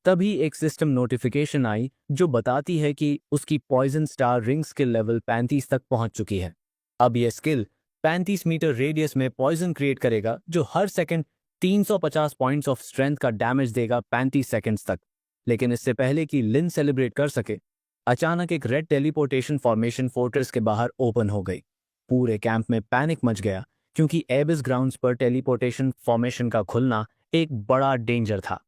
तभी एक सिस्टम नोटिफिकेशन आई जो बताती है कि उसकी poison star ring skill level 35 तक पहुंच चुकी है। अब यह स्किल 35 मीटर रेडियस में पॉइजन क्रिएट करेगा जो हर सेकंड 350 पॉइंट्स ऑफ स्ट्रेंथ का डैमेज देगा 35 सेकंड्स तक। लेकिन इससे पहले कि लिन सेलिब्रेट कर सके, अचानक एक रेड टेलीपोर्टेशन फॉर्मेशन फोर्ट्रेस के बाहर ओपन हो गई। पूरे कैंप में पैनिक मच गया क्योंकि एबिस ग्राउंड्स पर टेलीपोर्टेशन फॉर्मेशन का खुलना एक बड़ा डेंजर था।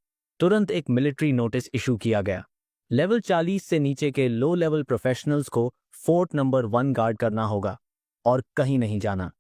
तुरंत एक मिलिट्री नोटिस इशू किया गया। लेवल 40 से नीचे के लो लेवल प्रोफेशनल्स को फोर्ट नंबर 1 गार्ड करना होगा और कहीं नहीं जाना।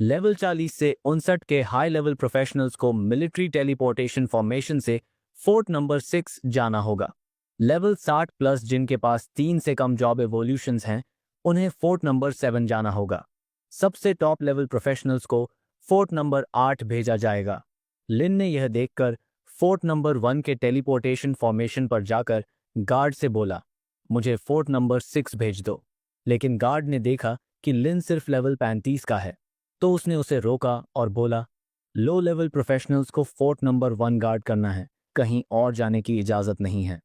लेवल 40 से 59 के हाई लेवल प्रोफेशनल्स को मिलिट्री टेलीपोर्टेशन फॉर्मेशन से फोर्ट नंबर 6 जाना होगा। लेवल 60 प्लस जिनके पास 3 से कम जॉब एवोल्यूशंस हैं, उन्हें फोर्ट नंबर 7 जाना होगा। सबसे टॉप लेवल प्रोफेशनल्स को फोर्ट नंबर 8 भेजा जाएगा। लिन ने यह देखकर फोर्ट नंबर 1 के टेलीपोर्टेशन फॉर्मेशन पर जाकर गार्ड से बोला, मुझे फोर्ट नंबर 6 भेज दो। लेकिन गार्ड ने देखा कि लिन सिर्फ लेवल 35 का है, तो उसने उसे रोका और बोला, लो लेवल प्रोफेशनल्स को फोर्ट नंबर 1 गार्ड करना है, कहीं और जाने की इजाज़त नहीं है।